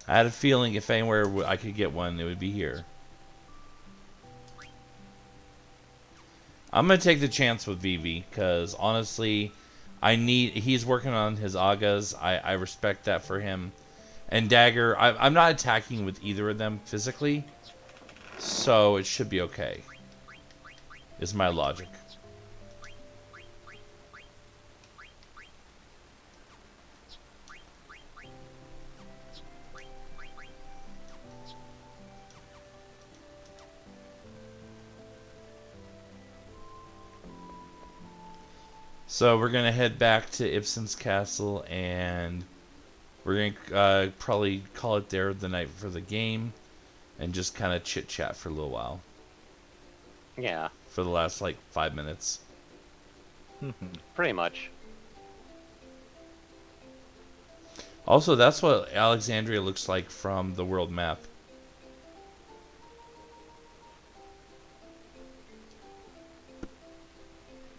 I had a feeling if anywhere I could get one, it would be here. I'm going to take the chance with Vivi, because honestly, he's working on his Agas. I respect that for him. And Dagger, I'm not attacking with either of them physically, so it should be okay, is my logic. So we're going to head back to Ibsen's castle, and we're going to probably call it there the night for the game, and just kind of chit-chat for a little while. Yeah. For the last, 5 minutes. Pretty much. Also, that's what Alexandria looks like from the world map.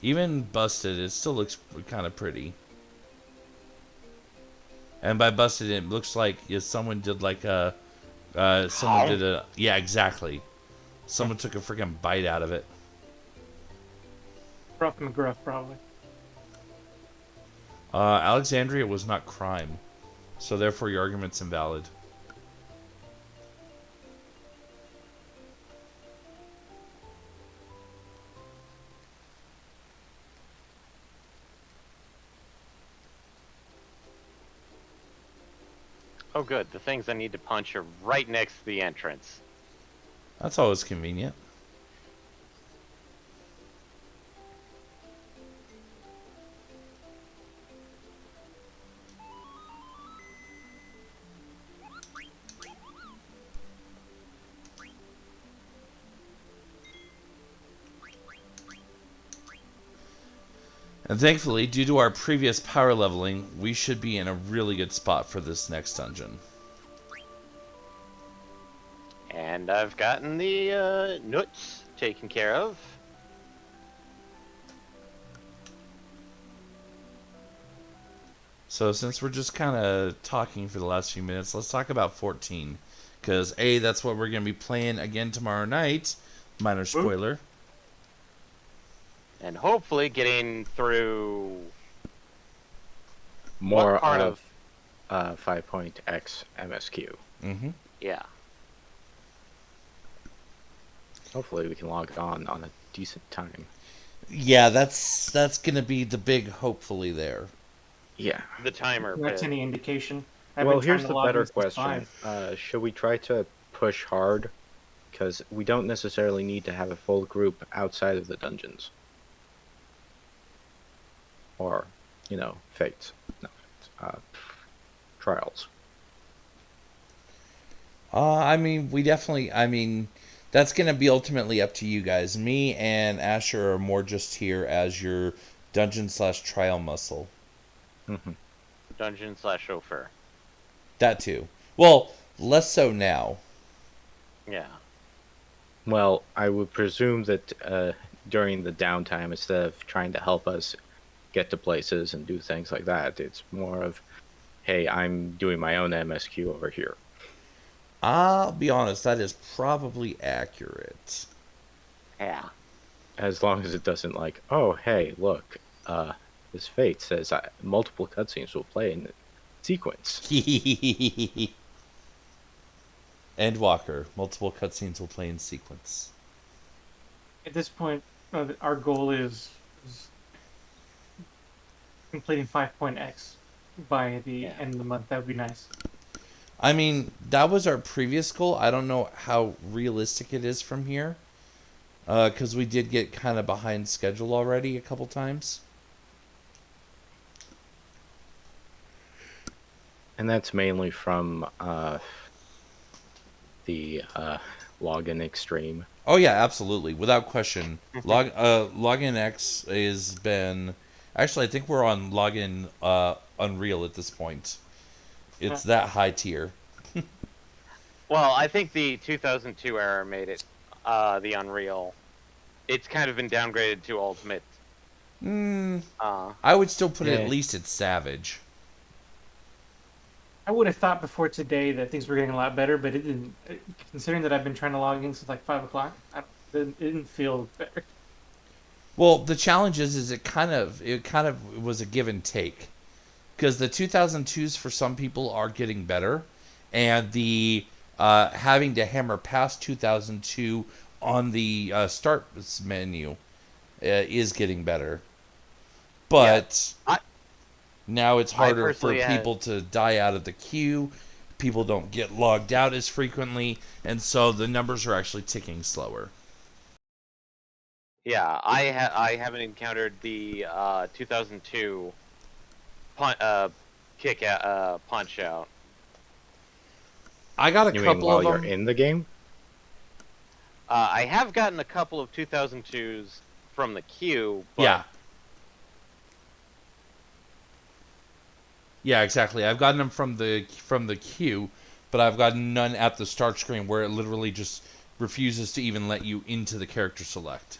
Even busted, it still looks kind of pretty. And by busted, it looks like someone did yeah, exactly. Someone took a freaking bite out of it. Rough McGruff, probably. Alexandria was not crime, so therefore your argument's invalid. Oh good, the things I need to punch are right next to the entrance. That's always convenient. And thankfully, due to our previous power leveling, we should be in a really good spot for this next dungeon. And I've gotten the nuts taken care of. So since we're just kind of talking for the last few minutes, let's talk about 14. Because A, that's what we're going to be playing again tomorrow night. Minor spoiler. And hopefully getting through More what part of 5.x MSQ. Mm-hmm. Yeah. Hopefully we can log on a decent time. Yeah, that's going to be the big hopefully there. Yeah. The timer. That's bit. any indication. I've Well, been trying here's to the log better in since question. 5. Should we try to push hard? Because we don't necessarily need to have a full group outside of the dungeons. Or, fates. No, fates. Trials. I mean, that's going to be ultimately up to you guys. Me and Asher are more just here as your dungeon/trial muscle. Mm-hmm. dungeon/chauffeur. That too. Well, less so now. Yeah. Well, I would presume that during the downtime, instead of trying to help us get to places and do things like that, it's more of, hey, I'm doing my own MSQ over here. I'll be honest, that is probably accurate. Yeah. As long as it doesn't like, oh, hey, look, this fate says multiple cutscenes will play in sequence. Endwalker. Multiple cutscenes will play in sequence. At this point, our goal is completing 5.x by the Yeah. end of the month. That would be nice. I mean, that was our previous goal. I don't know how realistic it is from here. Because we did get kind of behind schedule already a couple times. And that's mainly from the login extreme. Oh yeah, absolutely, without question. Login X has been. Actually, I think we're on Login Unreal at this point. It's that high tier. Well, I think the 2002 era made it the Unreal. It's kind of been downgraded to Ultimate. I would still put it Yeah. at least at Savage. I would have thought before today that things were getting a lot better, but it didn't. Considering that I've been trying to log in since like 5 o'clock, it didn't feel better. Well, the challenge is it kind of was a give and take, because the 2002s for some people are getting better, and the having to hammer past 2002 on the start menu is getting better. But now it's harder for people to die out of the queue. People don't get logged out as frequently, and so the numbers are actually ticking slower. Yeah, I haven't encountered the 2002 kick out, punch out. I got a You mean couple while of them. you're in the game? I have gotten a couple of 2002s from the queue, but Yeah. Yeah, exactly. I've gotten them from the queue, but I've gotten none at the start screen where it literally just refuses to even let you into the character select.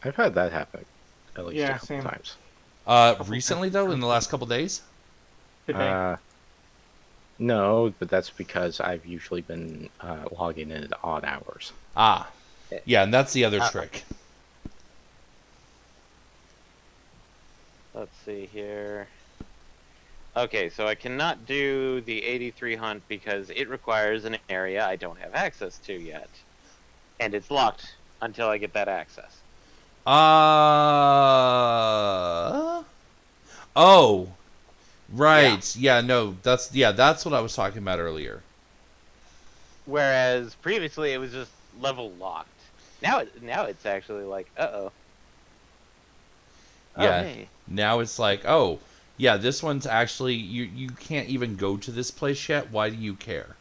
I've had that happen at least Yeah, a couple same. times. Recently though, in the last couple days? Today. No, but that's because I've usually been logging in at odd hours. Ah. Yeah, and that's the other trick. let's see here. Okay, so I cannot do the 83 hunt because it requires an area I don't have access to yet. And it's locked until I get that access. Oh. Right. Yeah, no, that's what I was talking about earlier. Whereas previously it was just level locked. Now it's actually like, uh-oh. Yeah. Oh, hey. Now it's like, oh, yeah, this one's actually you can't even go to this place yet. Why do you care?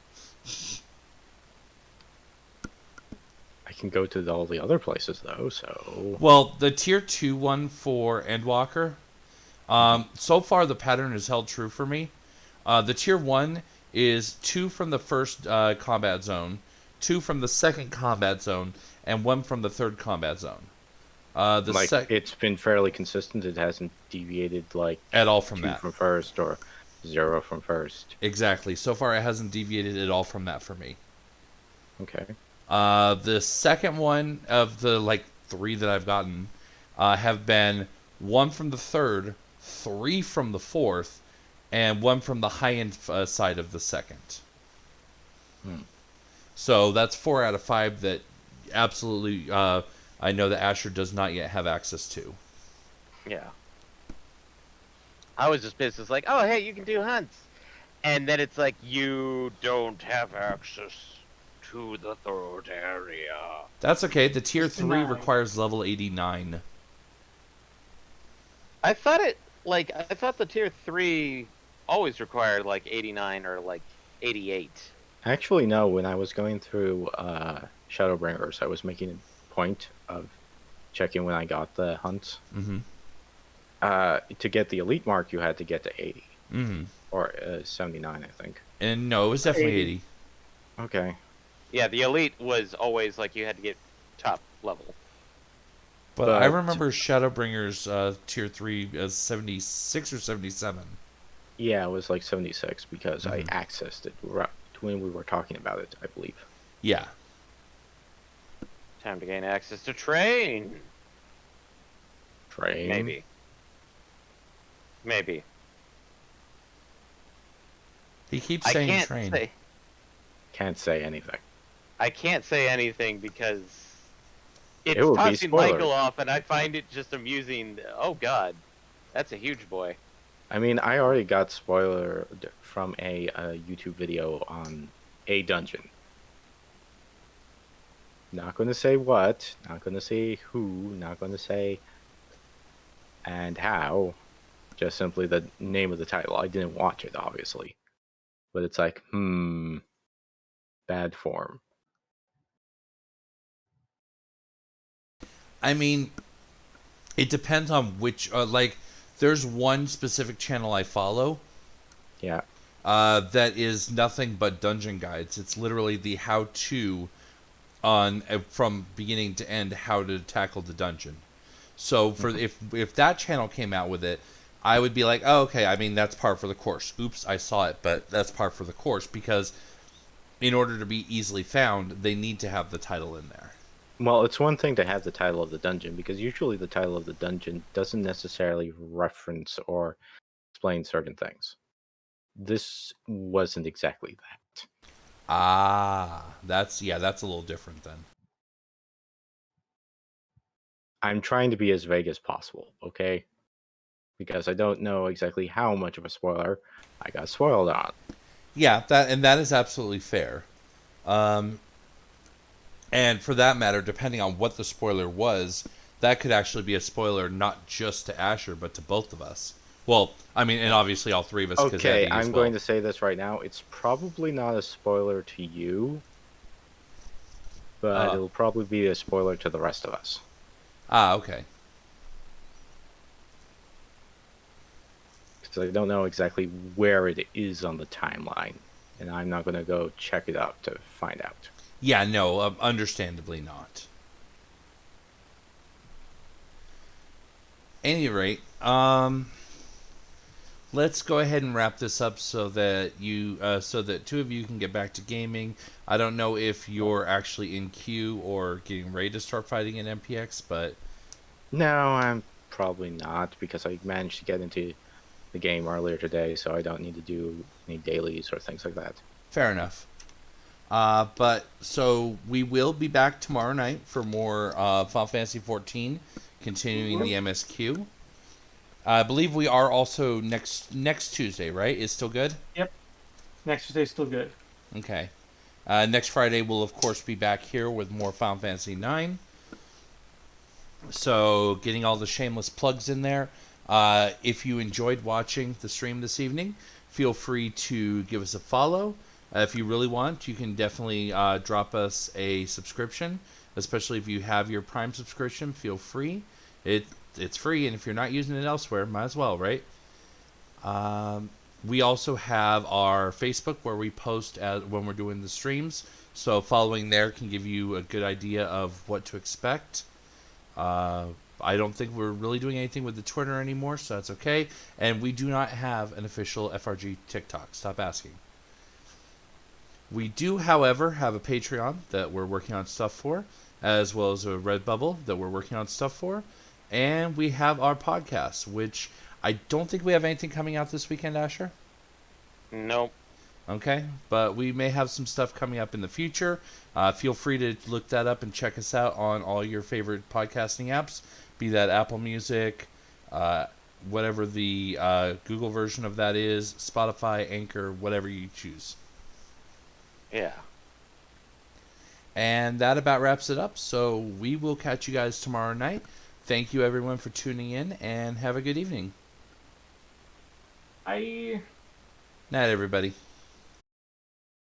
I can go to all the other places though, so Well, the tier 2 one for Endwalker, so far the pattern has held true for me. The tier 1 is 2 from the first combat zone, 2 from the second combat zone, and 1 from the third combat zone. it's been fairly consistent. It hasn't deviated like at all from 2 that. from first or 0 from first. Exactly. So far, it hasn't deviated at all from that for me. Okay. The second one of the 3 that I've gotten have been 1 from the third, 3 from the fourth, and 1 from the high-end side of the second. So that's 4 out of 5 that absolutely I know that Asher does not yet have access to. Yeah. I was just pissed. It's like, oh, hey, you can do hunts. And then it's like, you don't have access to the third area. That's okay. The tier 3 9. requires level 89. I thought the tier 3 always required 89 or 88. Actually, no. When I was going through Shadowbringers, I was making a point of checking when I got the hunts. Mm-hmm. To get the elite mark, you had to get to 80. Mm-hmm. Or 79, I think. And no, it was definitely 80. 80. Okay. Yeah, the elite was always like you had to get top level. But I But remember Shadowbringers tier 3 as 76 or 77. yeah, it was like 76 because I Mhm. accessed it when we were talking about it, I believe. Yeah. Time to gain access to train. Train. Maybe. Maybe. He keeps I saying can't train. say. Can't say anything. I can't say anything because It it's would be tossing Michael spoilers. off, and I find it just amusing. Oh God, that's a huge boy. I mean, I already got spoiler from a YouTube video on a dungeon. Not going to say what, not going to say who, not going to say and how. Just simply the name of the title. I didn't watch it, obviously. But it's like, bad form. I mean, it depends on which, like, there's one specific channel I follow Yeah. that is nothing but dungeon guides. It's literally the how-to on from beginning to end how to tackle the dungeon. So for if that channel came out with it, I would be like, oh, okay. I mean, that's par for the course. Oops, I saw it, but that's par for the course because in order to be easily found, they need to have the title in there. Well, it's one thing to have the title of the dungeon because usually the title of the dungeon doesn't necessarily reference or explain certain things. This wasn't exactly that. Ah, that's a little different then. I'm trying to be as vague as possible, okay? Because I don't know exactly how much of a spoiler I got spoiled on. Yeah, that is absolutely fair. Um, and for that matter, depending on what the spoiler was, that could actually be a spoiler not just to Asher but to both of us. Well, I mean, and obviously all three of us because Okay, Eddie as I'm well. going to say this right now. It's probably not a spoiler to you, but Uh, it'll probably be a spoiler to the rest of us. Okay. Because I don't know exactly where it is on the timeline, and I'm not going to go check it out to find out. Yeah, no, understandably not. Any rate, let's go ahead and wrap this up so that so that two of you can get back to gaming. I don't know if you're actually in queue or getting ready to start fighting in MPX, but No, I'm probably not, because I managed to get into the game earlier today, so I don't need to do any dailies or things like that. fair enough. But so we will be back tomorrow night for more Final Fantasy 14, continuing the MSQ. I believe we are also next Tuesday, right? Is still good? Yep. Next Tuesday's still good. Okay. Next Friday we'll of course be back here with more Final Fantasy 9. So getting all the shameless plugs in there. If you enjoyed watching the stream this evening, feel free to give us a follow. If you really want, you can definitely drop us a subscription, especially if you have your Prime subscription. Feel free. It's free, and if you're not using it elsewhere, might as well, right? We also have our Facebook where we post when we're doing the streams. So following there can give you a good idea of what to expect. I don't think we're really doing anything with the Twitter anymore, so that's okay. And we do not have an official FRG TikTok. Stop asking. We do, however, have a Patreon that we're working on stuff for, as well as a Redbubble that we're working on stuff for. And we have our podcast, which I don't think we have anything coming out this weekend, Asher. Nope. Okay, but we may have some stuff coming up in the future. Feel free to look that up and check us out on all your favorite podcasting apps, be that Apple Music, whatever the Google version of that is, Spotify, Anchor, whatever you choose. Yeah. And that about wraps it up. So we will catch you guys tomorrow night. Thank you everyone for tuning in, and have a good evening. I Night, everybody.